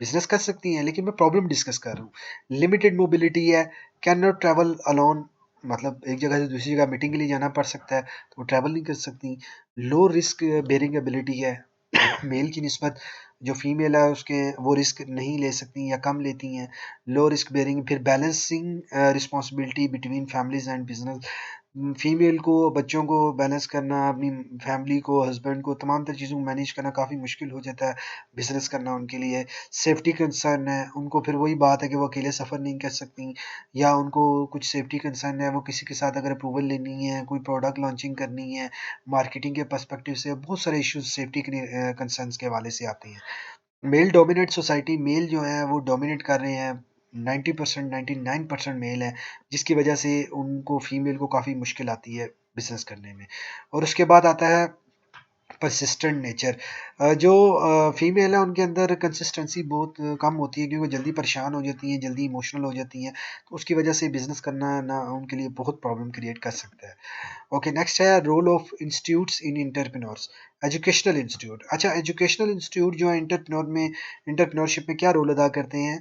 बिजनेस कर सकती हैं, लेकिन मैं प्रॉब्लम डिस्कस कर रहा हूँ। लिमिटेड मोबिलिटी है, कैन नॉट ट्रैवल अलोन, मतलब एक जगह से दूसरी जगह मीटिंग के लिए जाना पड़ सकता है तो वो ट्रैवल नहीं कर सकती। लो रिस्क बेरिंग एबिलिटी है, मेल की निस्बत जो फीमेल है उसके वो रिस्क नहीं ले सकती या कम लेती हैं। लो रिस्क बेयरिंग, फिर balancing responsibility between families and business, female को बच्चों को बैलेंस करना, अपनी फैमिली को, हस्बैंड को, तमाम तर चीज़ों को मैनेज करना काफ़ी मुश्किल हो जाता है बिजनेस करना उनके लिए। सेफ्टी कंसर्न है उनको, फिर वही बात है कि वो अकेले सफ़र नहीं कर सकती, या उनको कुछ सेफ्टी कंसर्न है, वो किसी के साथ अगर अप्रूवल लेनी है, कोई प्रोडक्ट लॉन्चिंग करनी है, मार्केटिंग के पर्सपेक्टिव से बहुत सारे इश्यूज सेफ्टी के कंसर्न्स के हवाले से आते हैं। मेल डोमिनेट सोसाइटी, मेल जो है वो डोमिनेट कर रहे हैं, 90% 99% मेल है, जिसकी वजह से उनको फीमेल को काफ़ी मुश्किल आती है बिजनेस करने में। और उसके बाद आता है परसिस्टेंट नेचर, जो फीमेल है उनके अंदर कंसिस्टेंसी बहुत कम होती है, क्योंकि वो जल्दी परेशान हो जाती हैं, जल्दी इमोशनल हो जाती हैं, तो उसकी वजह से बिजनेस करना ना उनके लिए बहुत प्रॉब्लम क्रिएट कर सकता है। ओके, नेक्स्ट है role of institutes in entrepreneurs, educational institute. अच्छा, एजुकेशनल इंस्टीट्यूट जो है एंटरप्रेन्योरशिप में क्या रोल अदा करते हैं?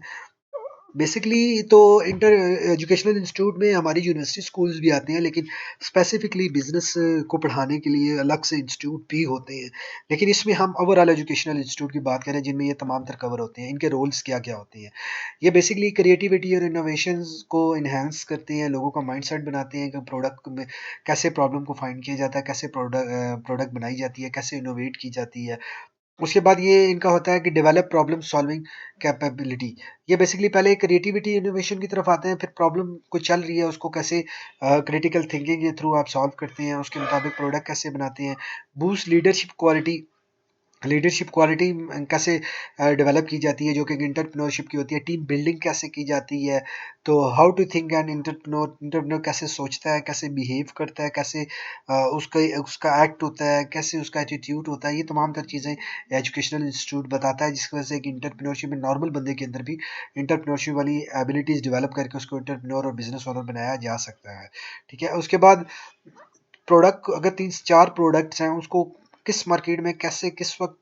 बेसिकली तो इंटर एजुकेशनल इंस्टीट्यूट में हमारी यूनिवर्सिटी स्कूल्स भी आते हैं, लेकिन स्पेसिफिकली बिजनेस को पढ़ाने के लिए अलग से इंस्टीट्यूट भी होते हैं। लेकिन इसमें हम ओवरऑल एजुकेशनल इंस्टीट्यूट की बात करें जिनमें ये तमाम तर कवर होते हैं, इनके रोल्स क्या क्या होते हैं। ये बेसिकली क्रिएटिविटी और इनोवेशंस को इन्हेंस करते हैं, लोगों का माइंडसेट बनाते हैं कि प्रोडक्ट में कैसे प्रॉब्लम को फाइंड किया जाता है, कैसे प्रोडक्ट बनाई जाती है, कैसे इनोवेट की जाती है। उसके बाद ये इनका होता है कि डेवलप प्रॉब्लम सॉल्विंग कैपेबिलिटी। ये बेसिकली पहले क्रिएटिविटी इनोवेशन की तरफ आते हैं, फिर प्रॉब्लम कोई चल रही है उसको कैसे क्रिटिकल थिंकिंग के थ्रू आप सॉल्व करते हैं, उसके मुताबिक प्रोडक्ट कैसे बनाते हैं। Boost leadership quality, leadership quality कैसे डेवलप की जाती है, जो कि एंटरप्रेन्योरशिप की होती है। टीम बिल्डिंग कैसे की जाती है, तो how to think and entrepreneur कैसे सोचता है, कैसे बिहेव करता है, कैसे उसका उसका एक्ट होता है, कैसे उसका एटीट्यूड होता है, ये तमाम तर चीज़ें एजुकेशनल इंस्टीट्यूट बताता है, जिसकी वजह से एक एंटरप्रेन्योरशिप में नॉर्मल बंदे के अंदर भी एंटरप्रेन्योरशिप वाली एबिलिटीज़ डेवलप करके उसको एंटरप्रेन्योर और बिजनेस ओनर बनाया जा सकता है। ठीक है, उसके बाद प्रोडक्ट, अगर 3-4 प्रोडक्ट्स हैं उसको किस मार्केट में कैसे किस वक्त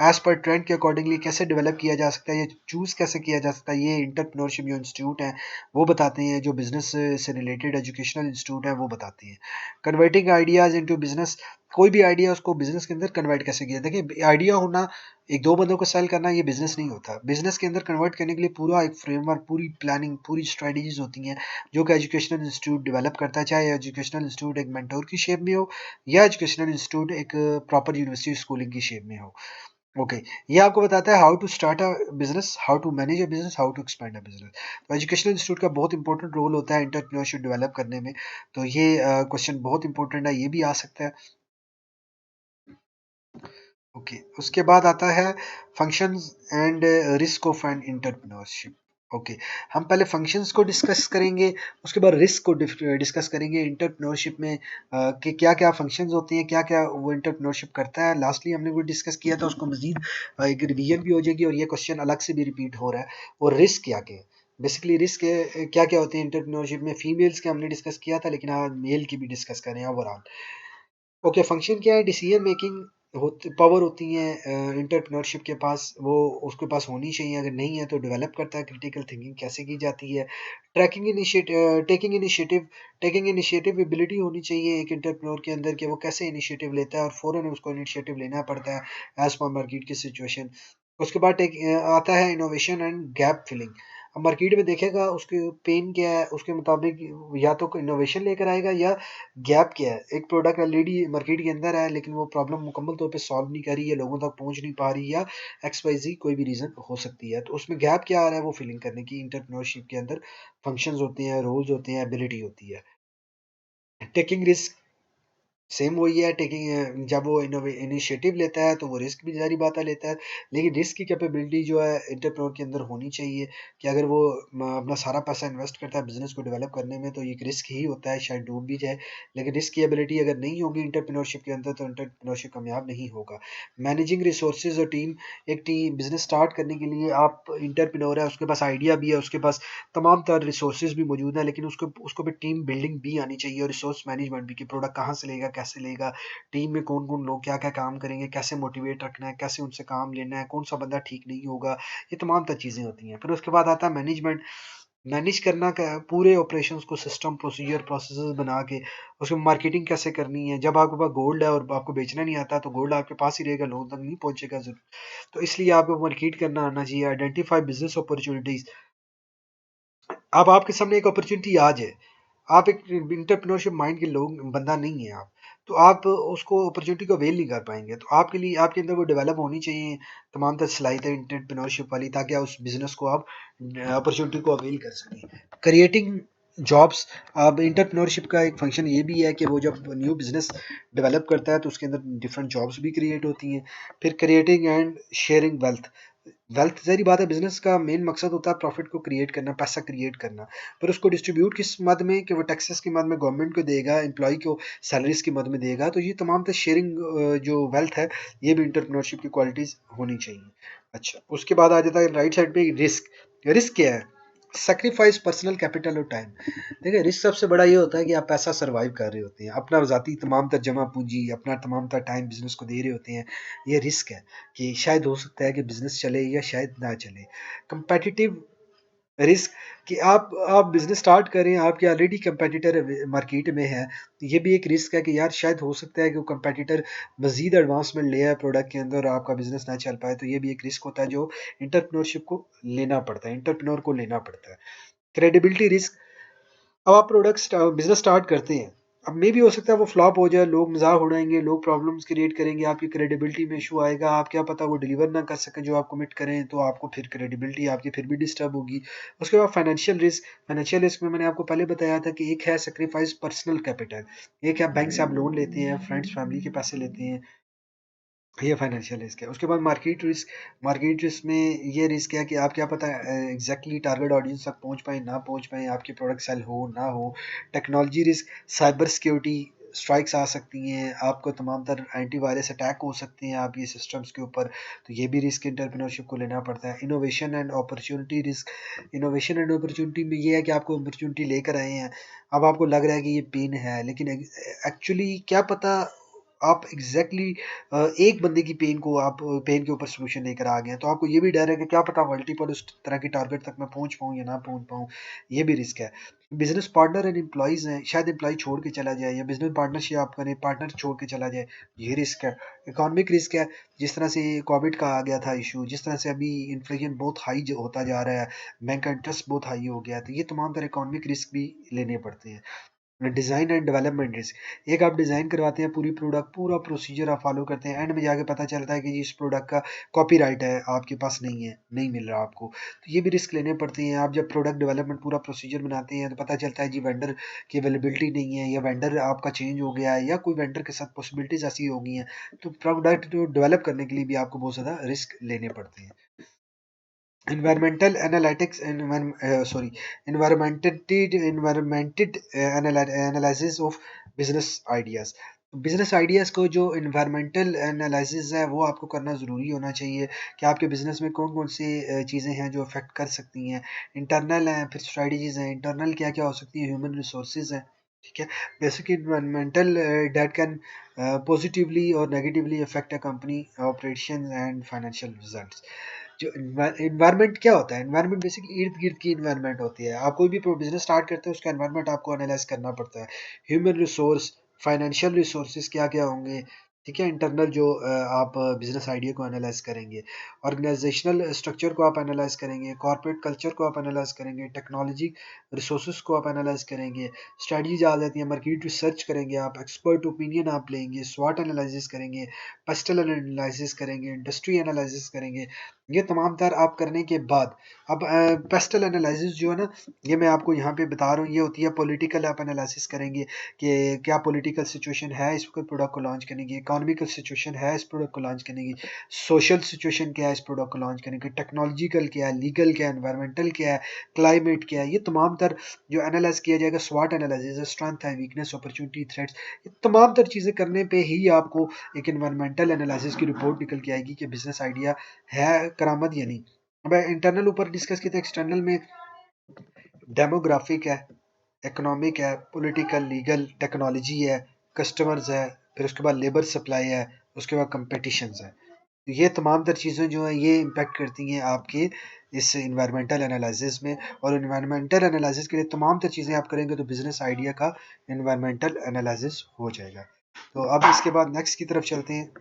एज पर ट्रेंड के अकॉर्डिंगली कैसे डेवलप किया जा सकता है, ये चूज़ कैसे किया जा सकता है, ये एंटरप्रेन्योरशिप जो इंस्टीट्यूट हैं वो बताते हैं, जो बिजनेस से रिलेटेड एजुकेशनल इंस्टीट्यूट है वो बताते हैं। कन्वर्टिंग आइडियाज़ इनटू बिजनेस, कोई भी आइडिया उसको बिजनेस के अंदर कन्वर्ट कैसे किया। देखिए, आइडिया होना, एक दो बंदों को सेल करना, ये बिजनेस नहीं होता। बिजनेस के अंदर कन्वर्ट करने के लिए पूरा एक फ्रेमवर्क, पूरी प्लानिंग, पूरी स्ट्रेटजीज होती हैं, जो कि एजुकेशनल इंस्टीट्यूट डेवलप करता है, चाहे एजुकेशनल इंस्टीट्यूट एक मेंटोर की शेप में हो या एजुकेशनल इंस्टीट्यूट एक प्रॉपर यूनिवर्सिटी स्कूलिंग की शेप में हो। ओके, ये आपको बताता है how to start a business, how to manage a business, how to expand a business. तो एजुकेशनल इंस्टीट्यूट का बहुत इंपॉर्टेंट रोल होता है एंटरप्रेन्योरशिप डेवलप करने में। तो ये क्वेश्चन बहुत इंपॉर्टेंट है, ये भी आ सकता है। ओके, उसके बाद आता है functions and risk of N entrepreneurship. Okay, हम पहले फंक्शंस को डिस्कस करेंगे, उसके बाद रिस्क को डिस्कस करेंगे एंटरप्रेन्योरशिप में कि क्या क्या फंक्शंस होते हैं, क्या क्या वो एंटरप्रेन्योरशिप करता है। लास्टली हमने वो डिस्कस किया था, उसको मजीद एक रिवीजन भी हो जाएगी और ये क्वेश्चन अलग से भी रिपीट हो रहा है। और रिस्क क्या क्या है, बेसिकली रिस्क क्या क्या होते हैं एंटरप्रेन्योरशिप में, फीमेल्स के हमने डिस्कस किया था, लेकिन आज मेल की भी डिस्कस करें ओवरऑल। ओके, फंक्शन क्या है, डिसीजन मेकिंग पावर होती है एंटरप्रेन्योरशिप के पास, वो उसके पास होनी चाहिए, अगर नहीं है तो डेवलप करता है क्रिटिकल थिंकिंग कैसे की जाती है। टेकिंग इनिशिएटिव एबिलिटी होनी चाहिए एक एंटरप्रेन्योर के अंदर, कि वो कैसे इनिशिएटिव लेता है और फ़ौरन उसको इनिशिएटिव लेना पड़ता है एज पर मार्केट की सिचुएशन। उसके बाद आता है इनोवेशन एंड गैप फिलिंग। अब मार्केट में देखेगा उसके पेन क्या है, उसके मुताबिक या तो इनोवेशन लेकर आएगा या गैप क्या है। एक प्रोडक्ट ऑलरेडी मार्केट के अंदर है लेकिन वो प्रॉब्लम मुकम्मल तौर पे सॉल्व नहीं कर रही है, लोगों तक पहुंच नहीं पा रही, या एक्स वाई जी कोई भी रीज़न हो सकती है, तो उसमें गैप क्या आ रहा है वो फिलिंग करने की एंटरप्रेन्योरशिप के अंदर फंक्शंस होते हैं, रोल्स होते हैं, एबिलिटी होती है। टेकिंग रिस्क सेम वही है, टेकिंग जब वो इनिशिएटिव लेता है तो वो रिस्क भी जारी बात है लेता है, लेकिन रिस्क की कैपेबिलिटी जो है एंटरप्रेन्योर के अंदर होनी चाहिए कि अगर वो अपना सारा पैसा इन्वेस्ट करता है बिजनेस को डेवलप करने में तो ये एक रिस्क ही होता है, शायद डूब भी जाए, लेकिन रिस्क की एबिलिटी अगर नहीं होगी एंटरप्रेन्योरशिप के अंदर तो एंटरप्रेन्योरशिप कामयाब नहीं होगा। मैनेजिंग रिसोर्सेज और टीम, एक टीम बिजनेस स्टार्ट करने के लिए आप इंटरप्रेन्योर है, उसके पास आइडिया भी है, उसके पास तमाम तरह रिसोर्सेज भी मौजूद है, लेकिन उसको उसको भी टीम बिल्डिंग भी आनी चाहिए और रिसोर्स मैनेजमेंट भी कि प्रोडक्ट कहाँ से लेगा, कैसे लेगा, टीम में कौन कौन लोग क्या क्या काम करेंगे, कैसे मोटिवेट रखना है, कैसे उनसे काम लेना है, कौन सा बंदा ठीक नहीं होगा, ये तमाम तरह चीज़ें होती हैं। फिर उसके बाद आता है मैनेजमेंट, मैनेज करना पूरे ऑपरेशंस को सिस्टम प्रोसीजर प्रोसेसेस बना के उसमें मार्केटिंग कैसे करनी है। जब आपके पास गोल्ड है और आपको बेचना नहीं आता तो गोल्ड आपके पास ही रहेगा, लोगों तक नहीं पहुंचेगा जरूर, तो इसलिए आपको मार्केट करना आना चाहिए। आइडेंटिफाई बिजनेस अपॉर्चुनिटीज, अब आपके सामने एक अपॉर्चुनिटी आ जाए, आप एक एंटरप्रेन्योरशिप माइंड के लोग बंदा नहीं है आप, तो आप उसको अपॉर्चुनिटी को अवेल नहीं कर पाएंगे, तो आपके लिए आपके अंदर वो डेवलप होनी चाहिए तमाम तरह सलाहियत एंटरप्रेन्योरशिप वाली, ताकि आप उस बिजनेस को आप अपॉर्चुनिटी को अवेल कर सकें। क्रिएटिंग जॉब्स, अब एंटरप्रेन्योरशिप का एक फंक्शन ये भी है कि वो जब न्यू बिजनेस डेवलप करता है तो उसके अंदर डिफरेंट जॉब्स भी क्रिएट होती हैं। फिर creating and sharing wealth, wealth ज़ाहिर बात है बिजनेस का मेन मकसद होता है प्रॉफिट को क्रिएट करना, पैसा क्रिएट करना, पर उसको डिस्ट्रीब्यूट किस मद में कि वो टैक्सेस की मद में गवर्नमेंट को देगा, एम्प्लॉय को सैलरीज की मद में देगा, तो ये तमाम तरह शेयरिंग जो वेल्थ है ये भी इंटरप्रेन्योरशिप की क्वालिटीज होनी चाहिए। अच्छा, उसके बाद आ जाता है राइट साइड पे रिस्क। रिस्क क्या है? सेक्रीफाइस पर्सनल कैपिटल और टाइम। देखिए रिस्क सबसे बड़ा ये होता है कि आप पैसा सर्वाइव कर रहे होते हैं, अपना ज़ाती तमाम तर जमा पूंजी, अपना तमाम तर टाइम बिजनेस को दे रहे होते हैं, ये रिस्क है कि शायद हो सकता है कि बिजनेस चले या शायद ना चले। कंपेटिटिव रिस्क कि आप बिजनेस स्टार्ट करें, आपके ऑलरेडी कंपेटिटर मार्केट में है, तो ये भी एक रिस्क है कि यार शायद हो सकता है कि वो कंपेटिटर मजीद एडवांसमेंट ले आए प्रोडक्ट के अंदर और आपका बिजनेस ना चल पाए, तो ये भी एक रिस्क होता है जो इंटरप्रेन्योरशिप को लेना पड़ता है, इंटरप्रेन्योर को लेना पड़ता है। क्रेडिबिलिटी रिस्क, अब आप प्रोडक्ट बिजनेस स्टार्ट करते हैं, अब मे भी हो सकता है वो फ्लॉप हो जाए, लोग मजाक उड़ाएंगे, लोग प्रॉब्लम्स क्रिएट करेंगे, आपकी क्रेडिबिलिटी में इशू आएगा, आप क्या पता वो डिलीवर ना कर सकें जो आप कमिट करें, तो आपको फिर क्रेडिबिलिटी आपकी फिर भी डिस्टर्ब होगी। उसके बाद फाइनेंशियल रिस्क, फाइनेंशियल रिस्क में मैंने आपको पहले बताया था कि एक है सेक्रीफाइस पर्सनल कैपिटल, एक है बैंक से आप लोन लेते हैं, फ्रेंड्स फैमिली के पैसे लेते हैं, ये फाइनेंशियल रिस्क है। उसके बाद मार्केट रिस्क, मार्केट रिस्क में ये रिस्क है कि आप क्या पता एग्जैक्टली टारगेट ऑडियंस तक पहुंच पाए ना पहुंच पाए, आपके प्रोडक्ट सेल हो ना हो। Technology risk, cyber security strikes आ सकती हैं, आपको तमाम तरह एंटीवायरस अटैक हो सकते हैं आपके सिस्टम्स के ऊपर, तो ये भी रिस्क एंटरप्रेन्योरशिप को लेना पड़ता है। Innovation and opportunity risk, innovation and opportunity में ये है कि आपको अपॉर्चुनिटी लेकर आए हैं, अब आपको लग रहा है कि ये पेन है, लेकिन एक्चुअली क्या पता आप एग्जैक्टली एक बंदे की पेन को आप पेन के ऊपर सोल्यूशन लेकर आ गए हैं, तो आपको ये भी डर है कि क्या पता मल्टीपल उस तरह की टारगेट तक मैं पहुंच पाऊँ या ना पहुंच पाऊँ, ये भी रिस्क है। बिजनेस पार्टनर एंड एम्प्लॉइज हैं, शायद एम्प्लॉय छोड़ के चला जाए या बिजनेस पार्टनरशिप आप करें पार्टनर छोड़ के चला जाए, ये रिस्क है। इकोनॉमिक रिस्क है, जिस तरह से कोविड का आ गया था इशू, जिस तरह से अभी इन्फ्लेशन बहुत हाई होता जा रहा है, बैंक का इंटरेस्ट बहुत हाई हो गया है, तो ये तमाम तरह इकोनॉमिक रिस्क भी लेने पड़ते हैं। डिज़ाइन एंड डेवलपमेंट रिस्क, एक आप डिज़ाइन करवाते हैं पूरी प्रोडक्ट, पूरा प्रोसीजर आप फॉलो करते हैं, एंड में जाके पता चलता है कि जी इस प्रोडक्ट का कॉपीराइट है आपके पास नहीं है, नहीं मिल रहा आपको, तो ये भी रिस्क लेने पड़ते हैं। आप जब प्रोडक्ट डेवलपमेंट पूरा प्रोसीजर बनाते हैं तो पता चलता है जी वेंडर की अवेलेबिलिटी नहीं है या वेंडर आपका चेंज हो गया है या कोई वेंडर के साथ पॉसिबिलिटीज ऐसी हो गई हैं, तो प्रोडक्ट जो डेवलप करने के लिए भी आपको बहुत ज़्यादा रिस्क लेने पड़ते हैं। environmental analytics sorry environmented analysis of business ideas, business ideas को जो इन्वायरमेंटल एनालिसिस है वो आपको करना ज़रूरी होना चाहिए कि आपके बिज़नेस में कौन कौन सी चीज़ें हैं जो अफेक्ट कर सकती हैं। इंटरनल हैं, फिर स्ट्रेटजीज़ हैं, इंटरनल क्या क्या हो सकती है, ह्यूमन रिसोर्सेज हैं, ठीक है, basic environmental that can positively और negatively affect a company operation and financial results. जो इन्वायरमेंट क्या होता है, इन्वायरमेंट बेसिकली इर्द गिर्द की इन्वायरमेंट होती है। आप कोई भी बिजनेस स्टार्ट करते हैं उसका इन्वायरमेंट आपको एनालाइज करना पड़ता है। ह्यूमन रिसोर्स, फाइनेंशियल रिसोर्सेज क्या क्या होंगे, ठीक है, इंटरनल जो आप बिजनेस आइडिया को एनालाइज करेंगे, ऑर्गेनाइजेशनल स्ट्रक्चर को आप एनालाइज करेंगे, कॉर्पोरेट कल्चर को आप एनालाइज करेंगे, टेक्नोलॉजी रिसोर्सेज को आप एनालाइज करेंगे, स्ट्रेटजीज आ जाती है, मार्केट रिसर्च करेंगे आप, एक्सपर्ट ओपिनियन आप लेंगे, स्वॉट एनालिसिस करेंगे, पेस्टल एनालिसिस करेंगे, इंडस्ट्री एनालिसिस करेंगे। ये तमाम तर आप करने के बाद अब पेस्टल एनालिसिस जो है ना, ये मैं आपको यहाँ पे बता रहा हूँ, ये होती है पॉलिटिकल आप एनालिसिस करेंगे कि क्या पॉलिटिकल सिचुएशन है इस प्रोडक्ट को लॉन्च करने की, इकोनॉमिकल सिचुएशन है इस प्रोडक्ट को लॉन्च करने की, सोशल सिचुएशन क्या है इस प्रोडक्ट को लॉन्च करने की, टेक्नोलॉजिकल क्या है, लीगल क्या है, एनवायरमेंटल क्या है, क्लाइमेट क्या है, ये तमाम तर जो एनालाइज किया जाएगा, स्वाट एनालिसिस है, स्ट्रेंथ है, वीकनेस, अपॉर्चुनिटी, थ्रेट्स, ये तमाम तर चीज़ें करने पे ही आपको एक एनवायरमेंटल एनालिसिस की रिपोर्ट निकल के आएगी कि बिजनेस आइडिया है करामद या नहीं। अब इंटरनल ऊपर डिस्कस किया था, एक्सटर्नल में डेमोग्राफिक है, इकोनॉमिक है, पॉलिटिकल, लीगल, टेक्नोलॉजी है, कस्टमर्स है, फिर उसके बाद लेबर सप्लाई है, उसके बाद कंपटीशंस है। तो ये तमाम तर चीज़ें जो हैं ये इम्पैक्ट करती हैं आपके इस इन्वायरमेंटल एनालिसिस में, और इन्वायरमेंटल एनालिसिस के लिए तमाम तर चीज़ें आप करेंगे तो बिजनेस आइडिया का इन्वायरमेंटल एनालिसिस हो जाएगा। तो अब इसके बाद नेक्स्ट की तरफ चलते हैं।